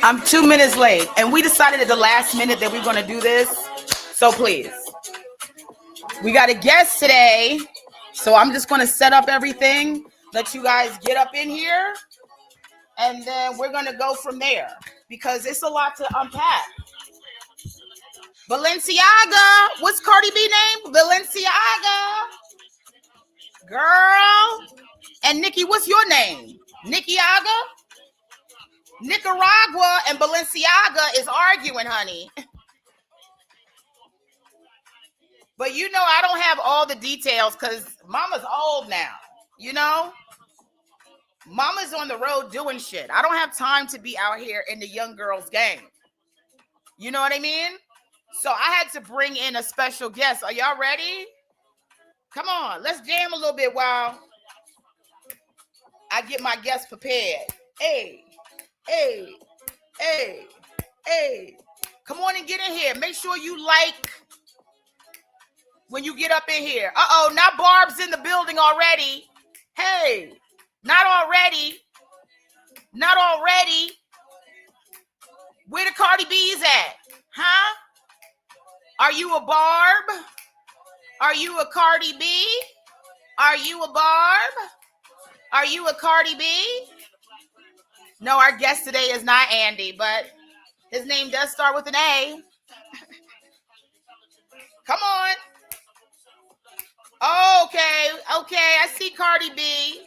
I'm 2 minutes late, and we decided at the last minute that we're going to do this. So please, we got a guest today. So I'm just going to set up everything, let you guys get up in here, and then we're going to go from there because it's a lot to unpack. Balenciaga. What's Cardi B name? Balenciaga. Girl. And Nicki, what's your name? Nickiaga? Nicaragua and Balenciaga is arguing, honey. But you know, I don't have all the details because mama's old now, you know? Mama's on the road doing shit. I don't have time to be out here in the young girls' game. You know what I mean? So I had to bring in a special guest. Are y'all ready? Come on, let's jam a little bit while I get my guests prepared. Hey, hey, hey, hey. Come on and get in here. Make sure you like when you get up in here. Uh-oh, not Barb's in the building already. Hey, not already. Not already. Where the Cardi B's at? Huh? Are you a Barb? Are you a Cardi B? Are you a Barb? Are you a Cardi B? No, our guest today is not Andy, but his name does start with an A. Come on. Okay, I see Cardi B.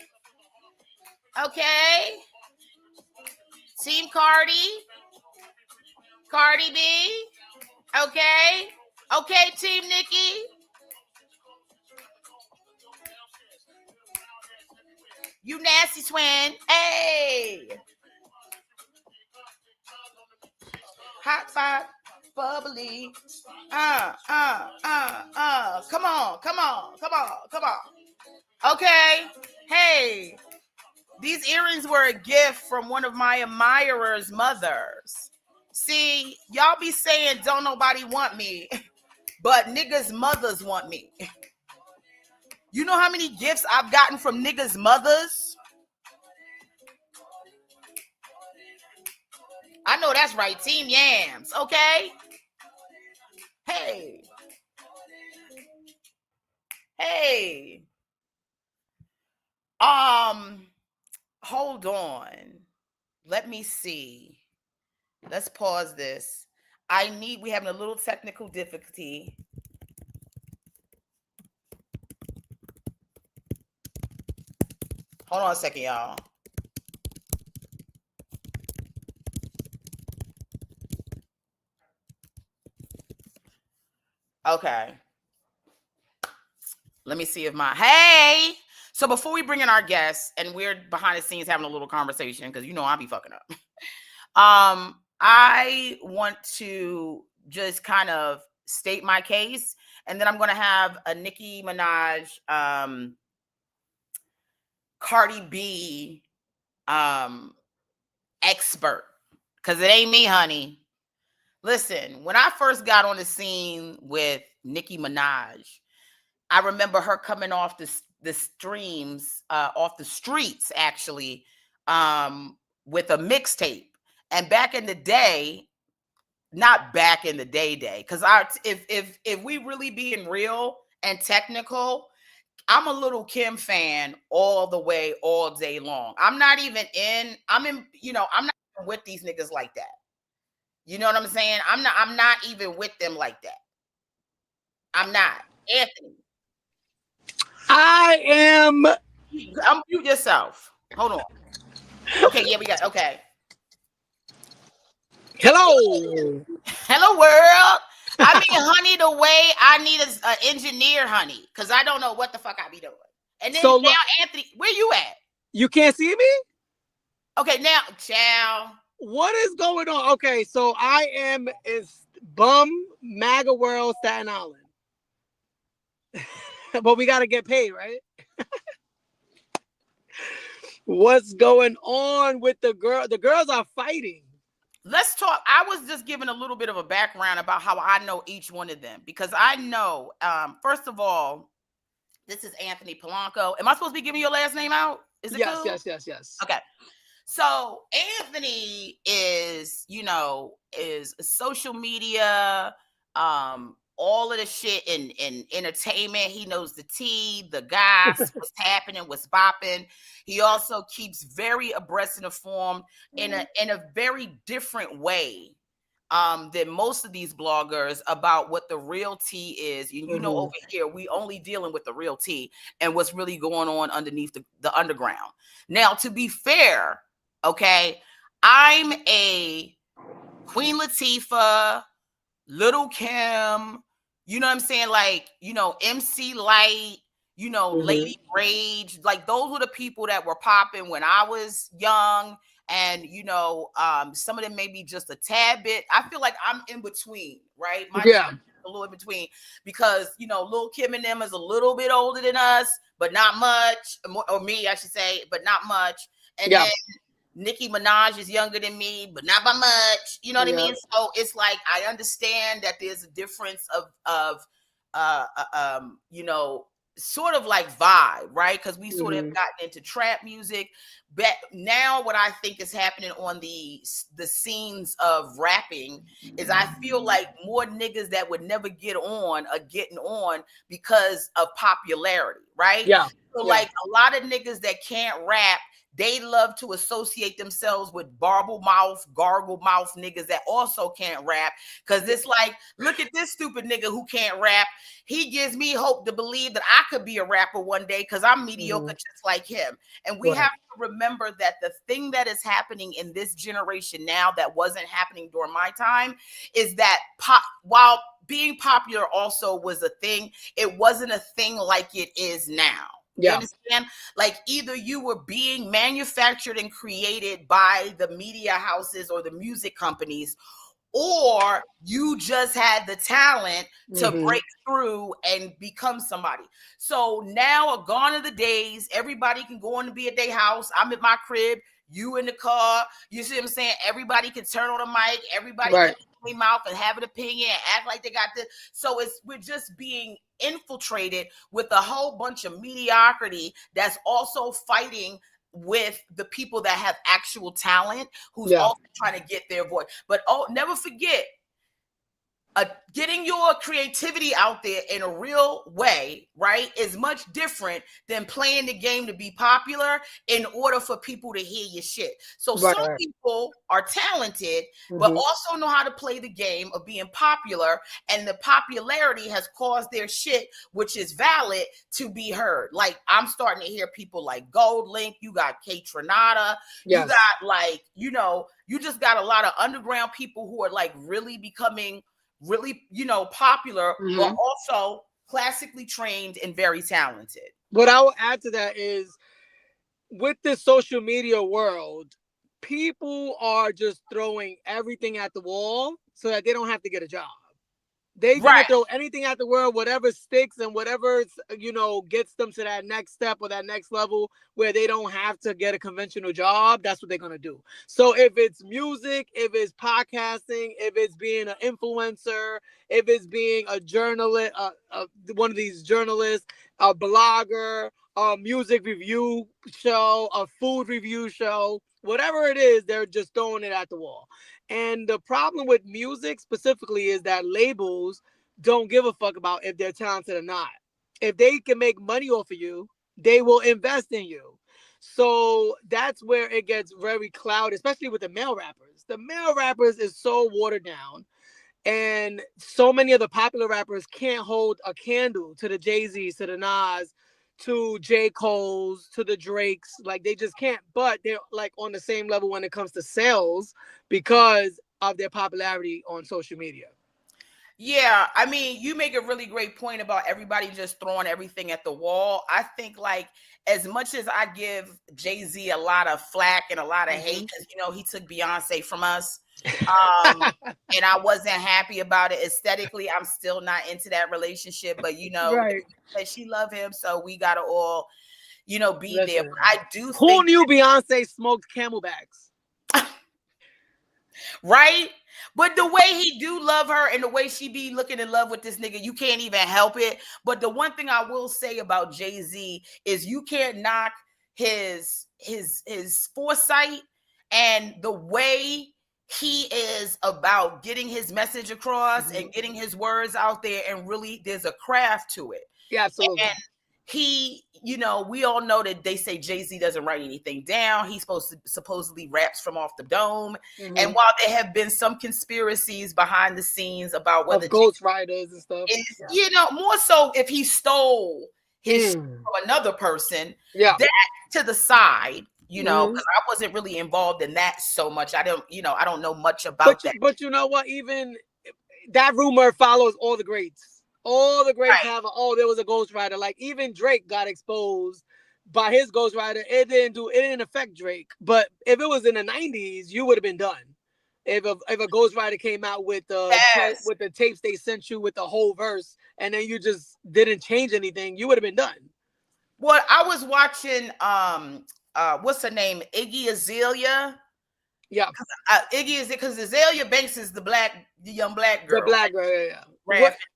Okay. Team Cardi. Cardi B. Okay. Okay, Team Nicki. You nasty twin. Hey. Hot spot. Bubbly. Come on. Okay. Hey. These earrings were a gift from one of my admirers' mothers. See, y'all be saying don't nobody want me, but niggas' mothers want me. You know how many gifts I've gotten from niggas' mothers? I know that's right, Team Yams, okay? Hey. Hold on. Let me see. Let's pause this. We having a little technical difficulty. Hold on a second, y'all. Okay. Let me see if hey. So before we bring in our guests, and we're behind the scenes having a little conversation, because you know I'll be fucking up. I want to just kind of state my case, and then I'm going to have a Nicki Minaj, Cardi B, expert, because it ain't me, honey. Listen, when I first got on the scene with Nicki Minaj, I remember her coming off the streams, off the streets, actually, with a mixtape. And back in the day, not back in the day, because if we really being real and technical, I'm a Lil Kim fan all the way, all day long. I'm not even I'm not with these niggas like that. You know what I'm saying? I'm not even with them like that. I'm not. Anthony. I am. Unmute yourself. Hold on. Okay, yeah, we got, okay. Hello. Hello, world. I mean, honey, the way I need an engineer, honey, because I don't know what the fuck I be doing. And then now, Anthony, where you at? You can't see me? Okay, now, ciao. What is going on? Okay, so I am bum MAGA world Staten Island. But we got to get paid, right? What's going on with the girl? The girls are fighting. Let's talk. I was just giving a little bit of a background about how I know each one of them, because I know, first of all, This is Anthony Polanco. Am I supposed to be giving your last name out? Is it Yes, cool? yes. Okay. So Anthony is, is social media, all of the shit in entertainment. He knows the tea, the goss, what's happening, what's bopping. He also keeps very abreast and informed in a very different way than most of these bloggers about what the real tea is. And over here, we only dealing with the real tea and what's really going on underneath the underground. Now, to be fair, okay, I'm a Queen Latifah, Lil Kim, you know what I'm saying? Like, MC Light, Lady Rage. Like, those were the people that were popping when I was young. And, some of them maybe just a tad bit. I feel like I'm in between, right? My a little in between because, Lil Kim and them is a little bit older than us, but not much. Or me, I should say, but not much. And then Nicki Minaj is younger than me, but not by much. You know what I mean? So it's like I understand that there's a difference of sort of like vibe, right? Because we sort of have gotten into trap music. But now what I think is happening on the scenes of rapping is I feel like more niggas that would never get on are getting on because of popularity, right? So like a lot of niggas that can't rap, they love to associate themselves with gargle mouth niggas that also can't rap. Because it's like, look at this stupid nigga who can't rap. He gives me hope to believe that I could be a rapper one day because I'm mediocre just like him. And we have to remember that the thing that is happening in this generation now that wasn't happening during my time is that while being popular also was a thing, it wasn't a thing like it is now. You understand? Like either you were being manufactured and created by the media houses or the music companies, or you just had the talent to break through and become somebody. So now are gone are the days. Everybody can go on to be at their house. I'm at my crib. You in the car. You see what I'm saying? Everybody can turn on a mic. Everybody can open their mouth and have an opinion and act like they got this. So we're just being infiltrated with a whole bunch of mediocrity that's also fighting with the people that have actual talent who's also trying to get their voice. But never forget, getting your creativity out there in a real way, right, is much different than playing the game to be popular in order for people to hear your shit. So some people are talented, but also know how to play the game of being popular, and the popularity has caused their shit, which is valid, to be heard. Like, I'm starting to hear people like Gold Link, you got Kate Trinata, you got like, you just got a lot of underground people who are like really becoming really, popular, but also classically trained and very talented. What I will add to that is, with this social media world, people are just throwing everything at the wall so that they don't have to get a job. They're gonna throw anything at the world, whatever sticks and whatever, gets them to that next step or that next level where they don't have to get a conventional job. That's what they're gonna do. So if it's music, if it's podcasting, if it's being an influencer, if it's being a journalist, one of these journalists, a blogger, a music review show, a food review show, whatever it is, they're just throwing it at the wall. And the problem with music specifically is that labels don't give a fuck about if they're talented or not. If they can make money off of you, they will invest in you. So that's where it gets very clouded, especially with the male rappers. The male rappers is so watered down. And so many of the popular rappers can't hold a candle to the Jay-Z's, to the Nas, to J. Cole's, to the Drakes. Like, they just can't. But they're like on the same level when it comes to sales because of their popularity on social media. Yeah, I mean, you make a really great point about everybody just throwing everything at the wall. I think, like, as much as I give Jay-Z a lot of flack and a lot of hate, because, he took Beyonce from us, and I wasn't happy about it aesthetically. I'm still not into that relationship, but, that she love him, so we got to all, be there. But I do think... Who knew Beyonce smoked Camelbacks? right? But the way he do love her and the way she be looking in love with this nigga, you can't even help it. But the one thing I will say about Jay-Z is you can't knock his foresight and the way he is about getting his message across and getting his words out there, and really there's a craft to it. Yeah, absolutely. And he, you know, we all know that they say Jay-Z doesn't write anything down. He's supposedly raps from off the dome. And while there have been some conspiracies behind the scenes about whether ghostwriters and stuff, you know, more so if he stole his from another person, that to the side, you know, because I wasn't really involved in that so much. I don't know much about that. But you know what? Even that rumor follows all the greats. All the greats have there was a ghostwriter. Like even Drake got exposed by his ghostwriter. It didn't affect Drake. But if it was in the 90s, you would have been done. If a ghostwriter came out with the tapes they sent you with the whole verse, and then you just didn't change anything, you would have been done. Well, I was watching what's her name? Iggy Azalea. Yeah. Iggy is it because Azalea Banks is the young black girl. The black girl, yeah.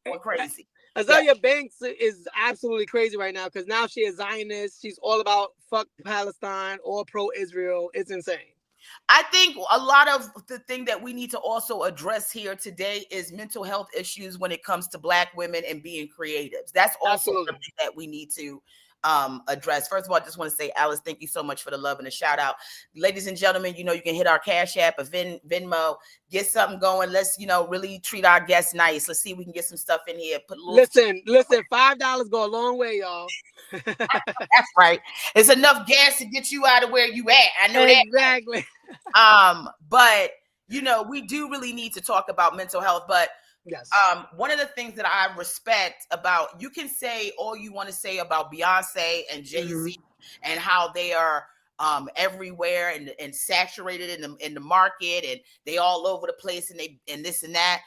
Going crazy. Azalea Banks is absolutely crazy right now because now she is Zionist. She's all about fuck Palestine, all pro-Israel. It's insane. I think a lot of the thing that we need to also address here today is mental health issues when it comes to Black women and being creatives. That's also something that we need to address. First of all, I just want to say, Alice, thank you so much for the love and the shout out. Ladies and gentlemen, you know, you can hit our Cash App or Venmo, get something going. Let's, you know, really treat our guests nice. Let's see if we can get some stuff in here. Listen, $5 go a long way, y'all. That's right. It's enough gas to get you out of where you at. I know that. Exactly. But you know, we do really need to talk about mental health. But yes, one of the things that I respect about, you can say all you want to say about Beyonce and Jay-Z and how they are everywhere and saturated in the market, and they all over the place, and this and that.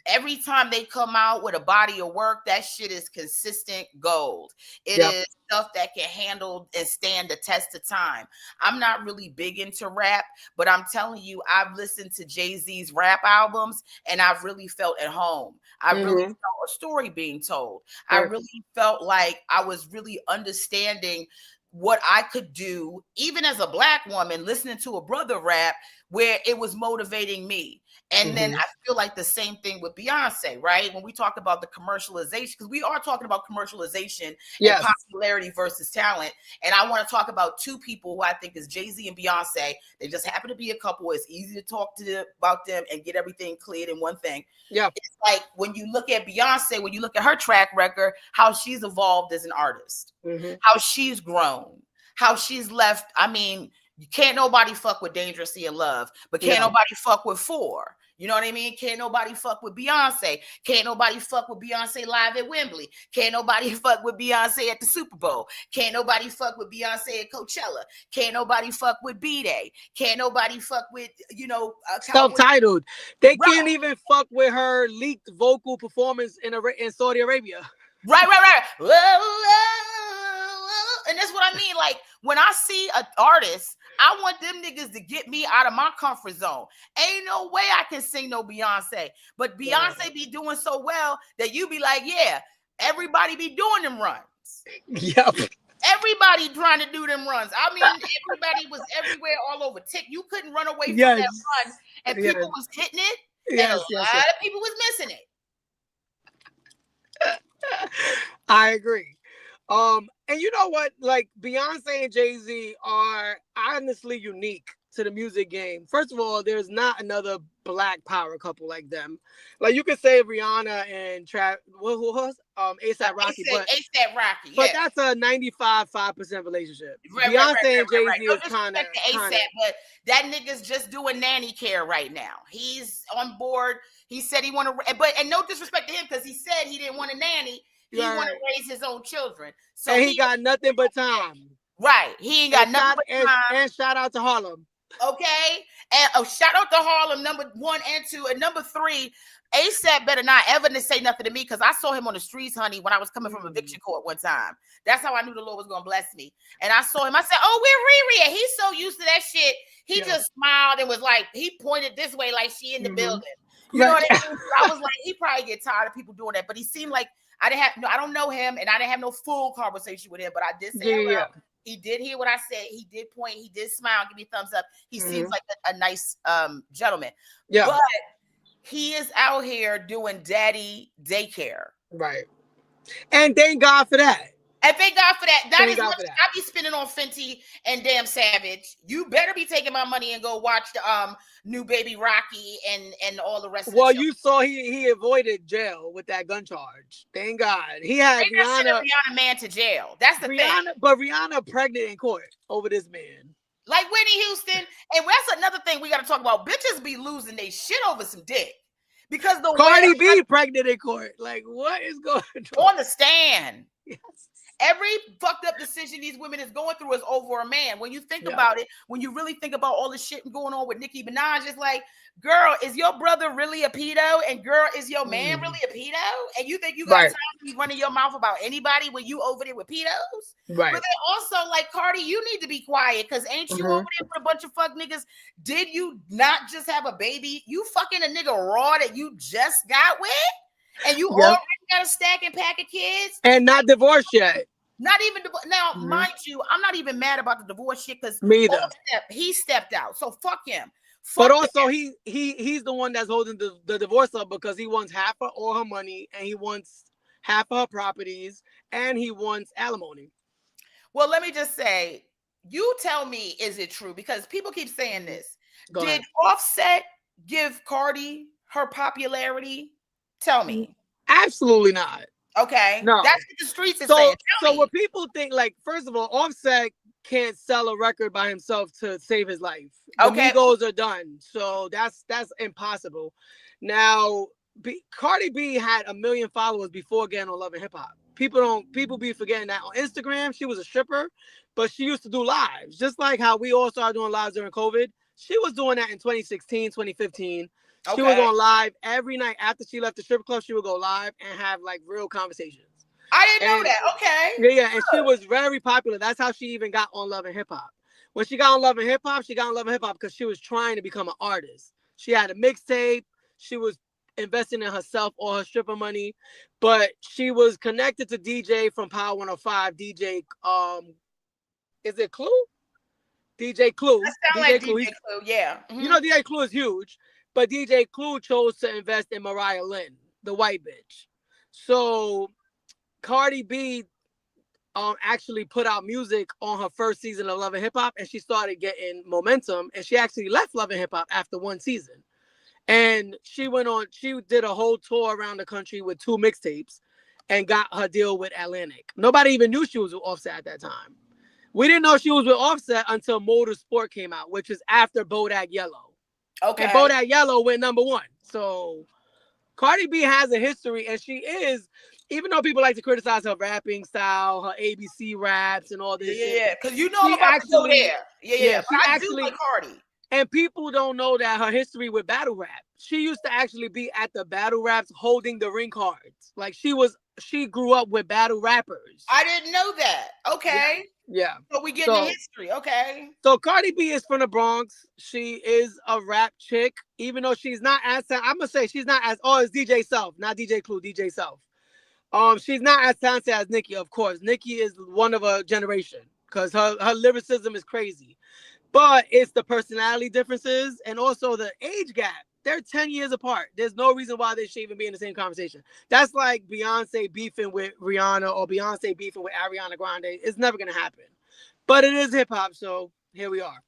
Every time they come out with a body of work, that shit is consistent gold. It is stuff that can handle and stand the test of time. I'm not really big into rap, but I'm telling you, I've listened to Jay-Z's rap albums and I've really felt at home. I really felt a story being told. I really felt like I was really understanding what I could do, even as a Black woman, listening to a brother rap where it was motivating me. And then I feel like the same thing with Beyonce, right? When we talk about the commercialization, because we are talking about commercialization and popularity versus talent. And I want to talk about two people who I think is Jay-Z and Beyonce. They just happen to be a couple. It's easy to talk to them about them and get everything cleared in one thing. Yeah. It's like when you look at Beyonce, when you look at her track record, how she's evolved as an artist, how she's grown, how she's left. I mean, can't nobody fuck with Dangerously in Love, but can't nobody fuck with Four. You know what I mean? Can't nobody fuck with Beyonce. Can't nobody fuck with Beyonce live at Wembley. Can't nobody fuck with Beyonce at the Super Bowl. Can't nobody fuck with Beyonce at Coachella. Can't nobody fuck with B-Day. Can't nobody fuck with, you know, Self-Titled. They can't even fuck with her leaked vocal performance in Saudi Arabia. Right. And that's what I mean. Like, when I see an artist, I want them niggas to get me out of my comfort zone. Ain't no way I can sing no Beyonce. But Beyonce be doing so well that you be like, yeah, everybody be doing them runs. Yep. Everybody trying to do them runs. I mean, everybody was everywhere all over. You couldn't run away from that run. And people was hitting it. And a lot of people was missing it. I agree. And you know what? Like, Beyonce and Jay-Z are honestly unique to the music game. First of all, there's not another Black power couple like them. Like, you could say Rihanna and who was A$AP Rocky, A$AP Rocky, but that's a 95% relationship. Beyonce and Jay-Z is kind of, but that nigga's just doing nanny care right now. He's on board. He said he want to, and no disrespect to him, because he said he didn't want a nanny. He want to raise his own children. So and he got nothing but time. Right. He ain't got nothing but time. And shout out to Harlem. Okay, and shout out to Harlem, number 1 and 2, and number 3. ASAP better not ever say nothing to me because I saw him on the streets, honey, when I was coming from eviction court one time. That's how I knew the Lord was gonna bless me. And I saw him. I said, "Oh, where Riri at?" He's so used to that shit. He just smiled and was like, he pointed this way like she in the building. You know what I mean? I was like, he probably get tired of people doing that, but he seemed like I don't know him, and I didn't have no full conversation with him, but I did say hello. He did hear what I said. He did point. He did smile, give me a thumbs up. He seems like a nice gentleman. Yeah. But he is out here doing daddy daycare. Right. And thank God for that. And thank God for that. That is what I be spending on Fenty and Damn Savage. You better be taking my money and go watch the new Baby Rocky and all the rest of the show. You saw he avoided jail with that gun charge. Thank God. He had Rihanna man to jail. That's the thing. But Rihanna pregnant in court over this man. Like Whitney Houston. And that's another thing we got to talk about. Bitches be losing their shit over some dick. Because the Cardi B pregnant in court. Like, what is going on the stand? Yes. Every fucked up decision these women is going through is over a man. When you think about it, when you really think about all the shit going on with Nicki Minaj, it's like, girl, is your brother really a pedo? And girl, is your man really a pedo? And you think you got time to be running your mouth about anybody when you over there with pedos? Right. But then also, like, Cardi, you need to be quiet because ain't you over there with a bunch of fuck niggas? Did you not just have a baby? You fucking a nigga raw that you just got with? And you already got a stack and pack of kids? And not divorced yet. Not even now, mind you, I'm not even mad about the divorce shit because he stepped out. So fuck him. But also he's the one that's holding the divorce up because he wants half of all her money and he wants half of her properties and he wants alimony. Well, let me just say, you tell me, is it true? Because people keep saying this. Did Offset give Cardi her popularity? Tell me. Absolutely not. Okay. No. That's what the streets is saying. So what people think, like, first of all, Offset can't sell a record by himself to save his life. The Migos are done. So that's impossible. Now, Cardi B had 1 million followers before getting on Love and Hip Hop. People be forgetting that. On Instagram, she was a stripper, but she used to do lives. Just like how we all started doing lives during COVID. She was doing that in 2016, 2015. She was on live every night after she left the strip club. She would go live and have like real conversations. I didn't know that. Okay. Yeah, and she was very popular. That's how she even got on Love and Hip Hop. When she got on Love and Hip Hop, she got on Love and Hip Hop because she was trying to become an artist. She had a mixtape. She was investing in herself, all her stripper money, but she was connected to DJ from Power 105. DJ, is it Clue? DJ Clue. That sounds like DJ Clue. Yeah. You know, DJ Clue is huge. But DJ Clue chose to invest in Mariah Lynn, the white bitch. So Cardi B actually put out music on her first season of Love and Hip Hop, and she started getting momentum. And she actually left Love and Hip Hop after one season. And she did a whole tour around the country with 2 mixtapes and got her deal with Atlantic. Nobody even knew she was with Offset at that time. We didn't know she was with Offset until Motorsport came out, which is after Bodak Yellow. Okay. And Bodak Yellow went #1. So Cardi B has a history, and she is, even though people like to criticize her rapping style, her ABC raps and all this. Yeah, because you know about to go there. Yeah. I do like Cardi. And people don't know that her history with battle rap. She used to actually be at the battle raps holding the ring cards. Like she grew up with battle rappers. I didn't know that. Okay. Yeah. So we get the history. Okay. So Cardi B is from the Bronx. She is a rap chick, even though she's not as, I'm gonna say she's not as, it's DJ Self, not DJ Clue, DJ Self. She's not as talented as Nicki, of course. Nicki is one of a generation because her lyricism is crazy. But it's the personality differences and also the age gap. They're 10 years apart. There's no reason why they should even be in the same conversation. That's like Beyonce beefing with Rihanna or Beyonce beefing with Ariana Grande. It's never going to happen. But it is hip hop, so here we are.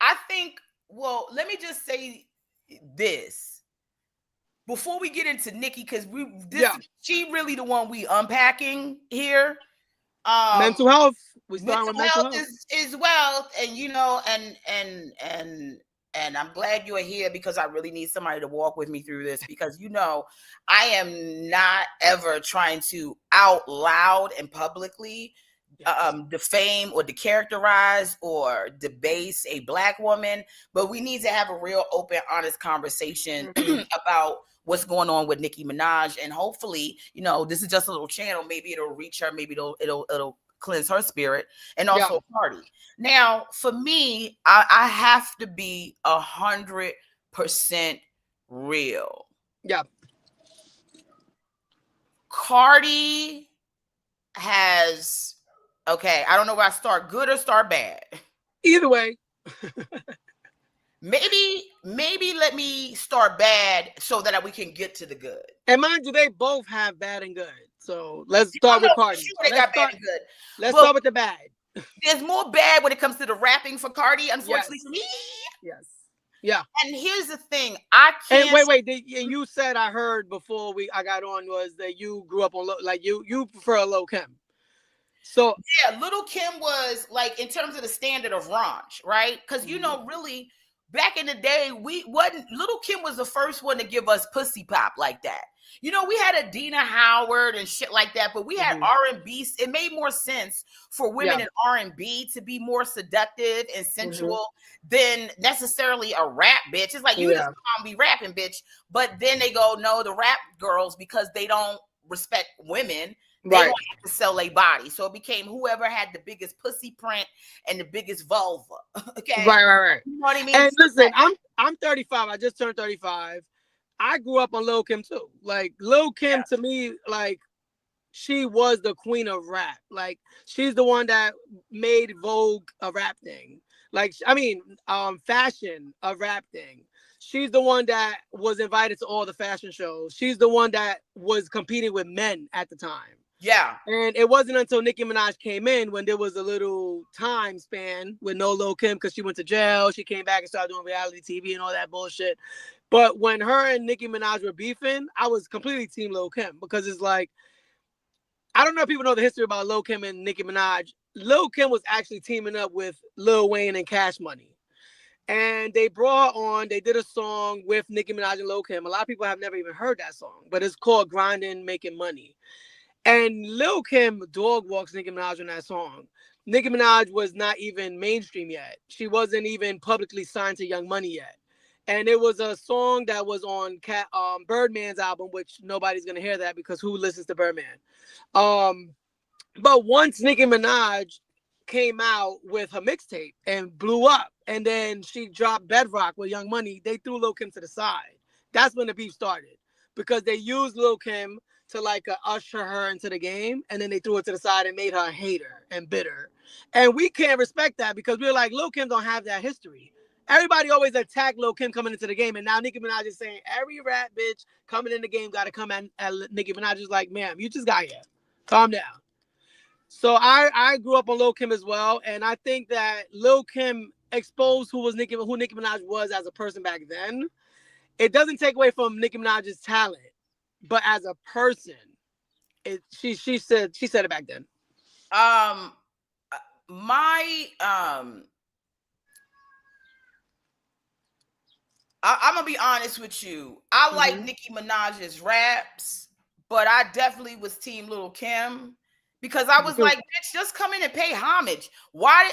I think, well, let me just say this. Before we get into Nicki, because she really the one we unpacking here. Mental health. We start with mental health is wealth, and you know, and I'm glad you're here because I really need somebody to walk with me through this because you know I am not ever trying to out loud and publicly defame or decharacterize or debase a black woman, but we need to have a real open, honest conversation about what's going on with Nicki Minaj. And hopefully, this is just a little channel. Maybe it'll reach her. Maybe it'll cleanse her spirit, and also Cardi. Now, for me, I have to be 100% real. Yeah. Cardi has, okay, I don't know if I start good or start bad. Either way. Maybe let me start bad so that we can get to the good. And mind you, they both have bad and good. So let's start with Cardi. Sure, they got bad and good. Let's start with the bad. There's more bad when it comes to the rapping for Cardi, unfortunately for me. Yes. Yeah. And here's the thing, I can't. And wait. And you said, I heard before I got on, was that you grew up on you prefer Lil Kim. So yeah, Lil Kim was like, in terms of the standard of raunch, right? Because really, back in the day, Lil Kim was the first one to give us pussy pop like that. We had Adina Howard and shit like that, but we had R&B. It made more sense for women in R&B to be more seductive and sensual than necessarily a rap bitch. It's like, you just can't be rapping, bitch. But then they go, no, the rap girls, because they don't respect women, they want to sell their body. So it became whoever had the biggest pussy print and the biggest vulva. Okay. Right. You know what I mean? And listen, I'm 35. I just turned 35. I grew up on Lil Kim too. Like, Lil Kim to me, like, she was the queen of rap. Like, she's the one that made Vogue a rap thing. Like, fashion a rap thing. She's the one that was invited to all the fashion shows. She's the one that was competing with men at the time. Yeah. And it wasn't until Nicki Minaj came in when there was a little time span with no Lil Kim, because she went to jail. She came back and started doing reality TV and all that bullshit. But when her and Nicki Minaj were beefing, I was completely team Lil Kim, because it's like, I don't know if people know the history about Lil Kim and Nicki Minaj. Lil Kim was actually teaming up with Lil Wayne and Cash Money. And they did a song with Nicki Minaj and Lil Kim. A lot of people have never even heard that song, but it's called Grindin' Making Money. And Lil Kim dog walks Nicki Minaj on that song. Nicki Minaj was not even mainstream yet. She wasn't even publicly signed to Young Money yet. And it was a song that was on Birdman's album, which nobody's going to hear that, because who listens to Birdman? But once Nicki Minaj came out with her mixtape and blew up, and then she dropped Bedrock with Young Money, they threw Lil Kim to the side. That's when the beef started, because they used Lil Kim to usher her into the game, and then they threw her to the side and made her a hater and bitter. And we can't respect that, because we're like, Lil Kim don't have that history. Everybody always attacked Lil Kim coming into the game, and now Nicki Minaj is saying every rap bitch coming in the game got to come at Nicki Minaj is like, ma'am, you just got here. Calm down. So I grew up on Lil Kim as well, and I think that Lil Kim exposed who Nicki Minaj was as a person back then. It doesn't take away from Nicki Minaj's talent, but as a person, she said it back then. I'm gonna be honest with you. I like Nicki Minaj's raps, but I definitely was team Lil Kim, because I was like, bitch, just come in and pay homage. Why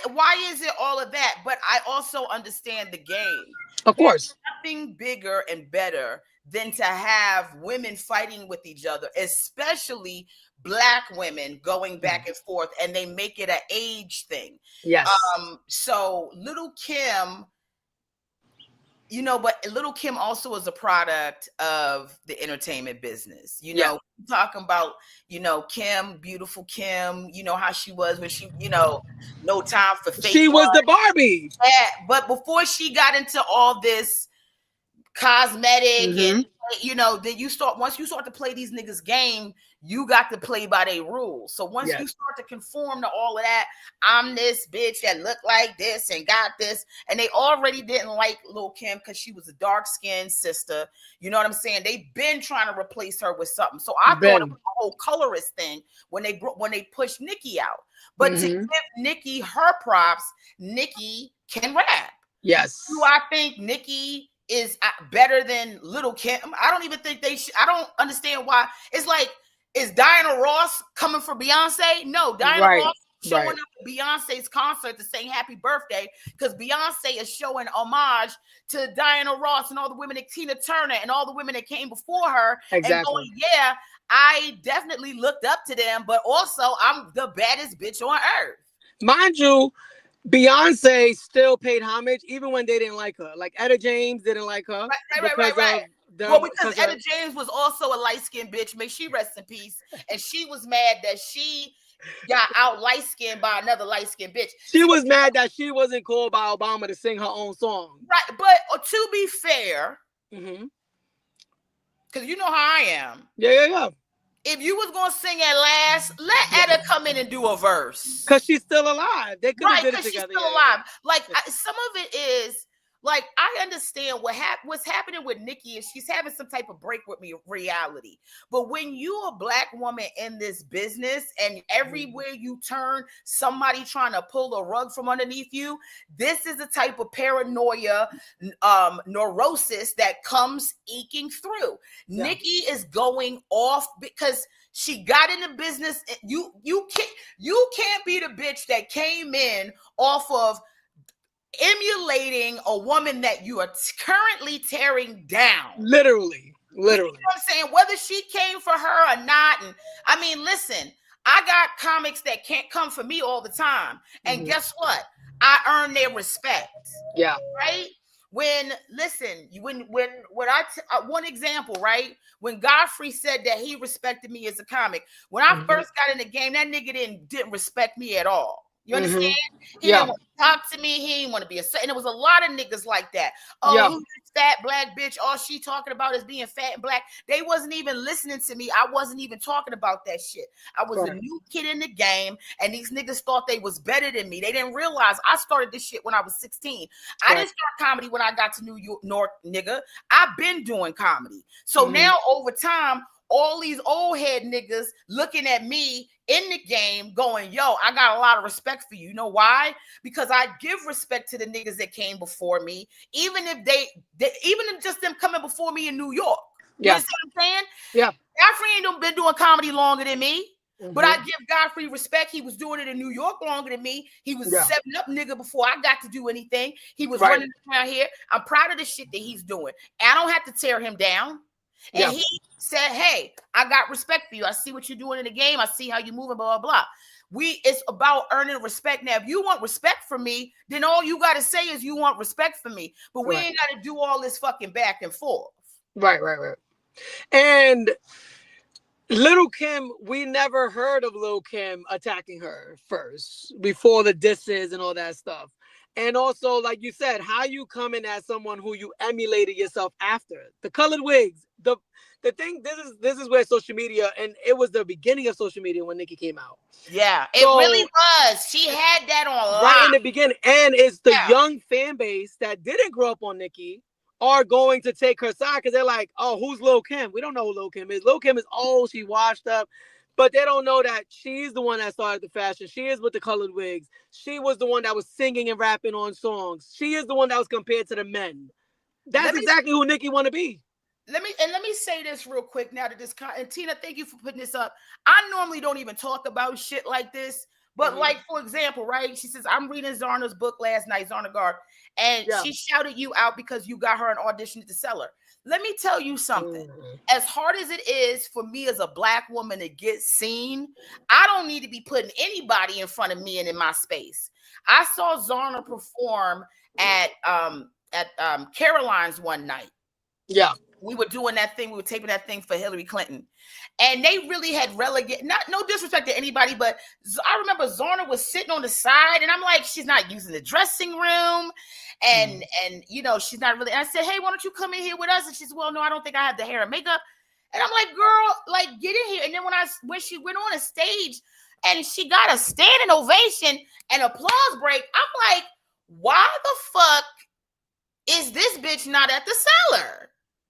is it all of that? But I also understand the game. Of course. There's nothing bigger and better than to have women fighting with each other, especially Black women going back and forth, and they make it an age thing. Yes. So Lil Kim, but Lil Kim also is a product of the entertainment business. Talking about, Kim, beautiful Kim, how she was when she, no time for fake. She was the Barbie. Yeah, but before she got into all this cosmetic and, then once you start to play these niggas game, you got to play by their rules. So once you start to conform to all of that, I'm this bitch that look like this and got this, and they already didn't like Lil Kim because she was a dark-skinned sister. You know what I'm saying? They've been trying to replace her with something. So I thought it was a whole colorist thing when they pushed Nicki out. But to give Nicki her props, Nicki can rap. Yes. Do I think Nicki is better than Lil Kim? I don't even think they should. I don't understand why. It's like, is Diana Ross coming for Beyonce? No, Diana Ross showing up at Beyonce's concert to sing happy birthday because Beyonce is showing homage to Diana Ross and all the women, Tina Turner and all the women that came before her. Exactly. And going, yeah, I definitely looked up to them, but also I'm the baddest bitch on earth. Mind you, Beyonce still paid homage even when they didn't like her. Like Etta James didn't like her. Right. Well, because Etta James was also a light-skinned bitch. May she rest in peace. And she was mad that she got out light-skinned by another light-skinned bitch. She was mad that she wasn't called by Obama to sing her own song. Right, but to be fair, because you know how I am. Yeah. If you was gonna sing at last, let Etta come in and do a verse. Because she's still alive. They could have did it together. She's still alive. Like some of it is like I understand what's happening with Nicki is she's having some type of break with reality. But when you're a black woman in this business and everywhere you turn, somebody trying to pull a rug from underneath you, this is the type of paranoia, neurosis that comes eking through. Yeah. Nicki is going off because she got into business. You can't be the bitch that came in off of emulating a woman that you are currently tearing down. Literally. You know what I'm saying? Whether she came for her or not. And I mean, listen, I got comics that can't come for me all the time. And guess what? I earn their respect. Yeah. Right? When one example, right? When Godfrey said that he respected me as a comic, when I first got in the game, that nigga didn't respect me at all. You understand? He didn't want to talk to me. He didn't want to be and there was a lot of niggas like that. Oh, who's this fat black bitch? All she talking about is being fat and black. They wasn't even listening to me. I wasn't even talking about that shit. I was a new kid in the game, and these niggas thought they was better than me. They didn't realize I started this shit when I was 16. I didn't start comedy when I got to New York, nigga. I've been doing comedy. So now over time, all these old head niggas looking at me in the game going, yo, I got a lot of respect for you. You know why? Because I give respect to the niggas that came before me, even if even if just them coming before me in New York. You understand what I'm saying? Yeah. Godfrey ain't been doing comedy longer than me. But I give Godfrey respect. He was doing it in New York longer than me. He was 7-Up nigga before I got to do anything. He was running around here. I'm proud of the shit that he's doing. I don't have to tear him down. And he said, hey, I got respect for you. I see what you're doing in the game. I see how you're moving, blah, blah, blah. It's about earning respect. Now, if you want respect from me, then all you got to say is you want respect from me. But we ain't got to do all this fucking back and forth. Right. And Lil Kim, we never heard of Lil Kim attacking her first before the disses and all that stuff. And also, like you said, how you coming at someone who you emulated yourself after. The colored wigs. The thing, this is where social media, and it was the beginning of social media when Nicki came out. Yeah, it really was. She had that on right in the beginning. And it's the young fan base that didn't grow up on Nicki are going to take her side because they're like, oh, who's Lil Kim? We don't know who Lil Kim is. Lil Kim is old. She washed up. But they don't know that she's the one that started the fashion. She is with the colored wigs. She was the one that was singing and rapping on songs. She is the one that was compared to the men. That's exactly who Nicki want to be. Let me say this real quick now and Tina, thank you for putting this up. I normally don't even talk about shit like this, but like, for example, right? She says, I'm reading Zarna's book last night, Zarna Guard, and she shouted you out because you got her an audition to sell her. Let me tell you something. As hard as it is for me as a black woman to get seen, I don't need to be putting anybody in front of me and in my space. I saw Zarna perform at Caroline's one night. Yeah. We were doing that thing. We were taping that thing for Hillary Clinton. And they really had relegated, no disrespect to anybody, but I remember Zarna was sitting on the side and I'm like, she's not using the dressing room. And you know, she's not really, and I said, hey, why don't you come in here with us? And she said, well, no, I don't think I have the hair and makeup. And I'm like, girl, like, get in here. And then when she went on a stage and she got a standing ovation and applause break, I'm like, why the fuck is this bitch not at the cellar?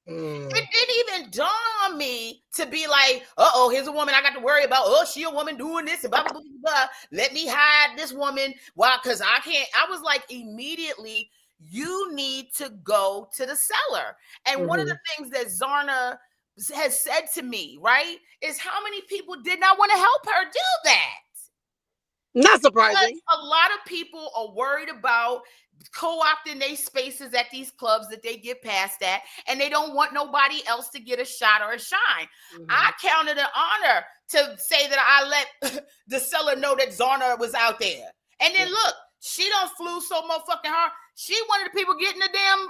It didn't even dawn on me to be like, uh-oh, here's a woman I got to worry about. Oh, she a woman doing this and blah, blah, blah, blah. Let me hide this woman. Why? Because I can't. I was like, immediately, you need to go to the cellar. And one of the things that Zarna has said to me, right, is how many people did not want to help her do that? Not surprising. Because a lot of people are worried about co-opting their spaces at these clubs that they get past at, and they don't want nobody else to get a shot or a shine. I count it an honor to say that I let the seller know that Zarna was out there. And then look, she done flew so motherfucking hard. She one of the people getting the damn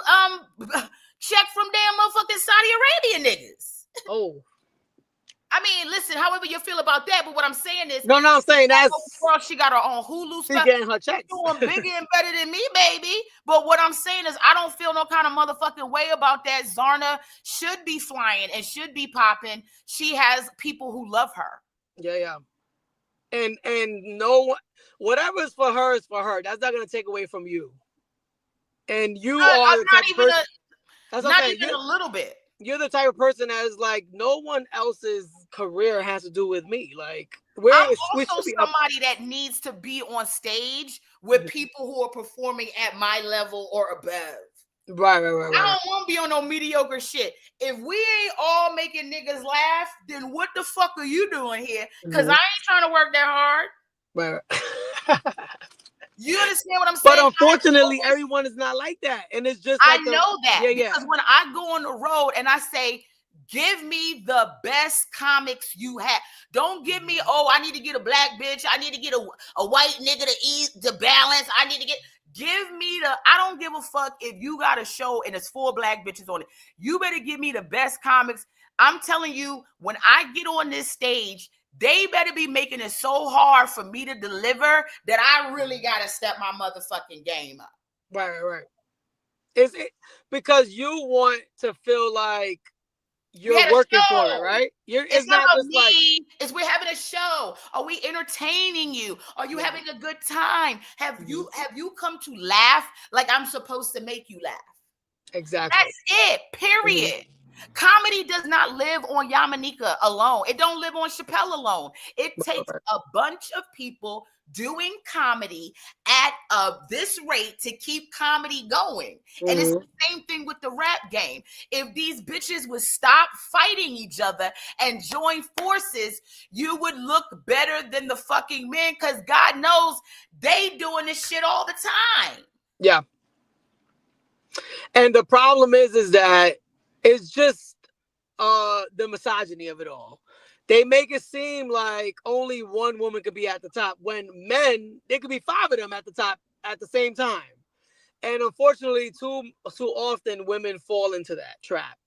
check from damn motherfucking Saudi Arabian niggas. Oh. I mean, listen, however you feel about that, but what I'm saying is, no, I'm saying that's girl, she got her own Hulu she stuff. getting her checks. Doing bigger and better than me, baby. But what I'm saying is, I don't feel no kind of motherfucking way about that. Zarna should be flying and should be popping. She has people who love her. Yeah. And no, whatever is for her is for her. That's not gonna take away from you. And you are the type of person. That's not even a little bit. You're the type of person that is like, no one else's career has to do with me. Like, I'm also somebody that needs to be on stage with people who are performing at my level or above. Right. I don't want to be on no mediocre shit. If we ain't all making niggas laugh, then what the fuck are you doing here? Because I ain't trying to work that hard. Right. You understand what I'm saying? But unfortunately, everyone is not like that. And it's just like I know that. Because when I go on the road and I say, give me the best comics you have. Don't give me, I need to get a black bitch. I need to get a white nigga to eat the balance. I need to give me I don't give a fuck if you got a show and it's 4 black bitches on it. You better give me the best comics. I'm telling you, when I get on this stage, they better be making it so hard for me to deliver that I really got to step my motherfucking game up. Right. Is it because you want to feel like you're working for it, right? It's not just me. Like, it's we're having a show. Are we entertaining you? Are you having a good time? Have you come to laugh like I'm supposed to make you laugh? Exactly. That's it. Period. Comedy does not live on Yamanika alone. It don't live on Chappelle alone. It takes a bunch of people doing comedy at this rate to keep comedy going. And it's the same thing with the rap game. If these bitches would stop fighting each other and join forces, you would look better than the fucking men, because God knows they doing this shit all the time. Yeah. And the problem is that it's just the misogyny of it all. They make it seem like only one woman could be at the top, when men, there could be 5 of them at the top at the same time. And unfortunately, too often women fall into that trap.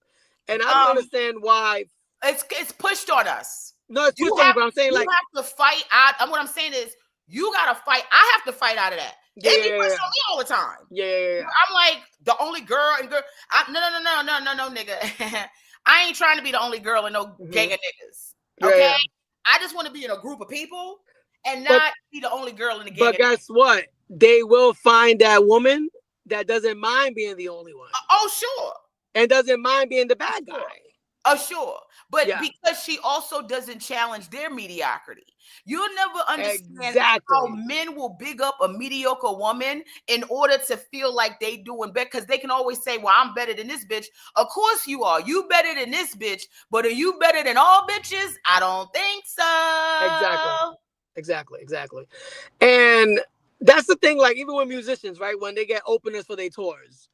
And I don't understand why. It's pushed on us. No, it's pushed on me, but I'm saying you have to fight out. And what I'm saying is, you gotta fight. I have to fight out of that. They be pushed on me all the time. Yeah. I'm like the only girl and girl. No, nigga. I ain't trying to be the only girl in no gang of niggas. Okay, I just want to be in a group of people and not be the only girl in the gang. But guess what? They will find that woman that doesn't mind being the only one. Sure. And doesn't mind being the bad guy. Sure. But because she also doesn't challenge their mediocrity. You'll never understand how men will big up a mediocre woman in order to feel like they doing better, because they can always say, well, I'm better than this bitch. Of course you are. You better than this bitch. But are you better than all bitches? I don't think so. Exactly. And that's the thing, like, even with musicians, right? When they get openers for their tours,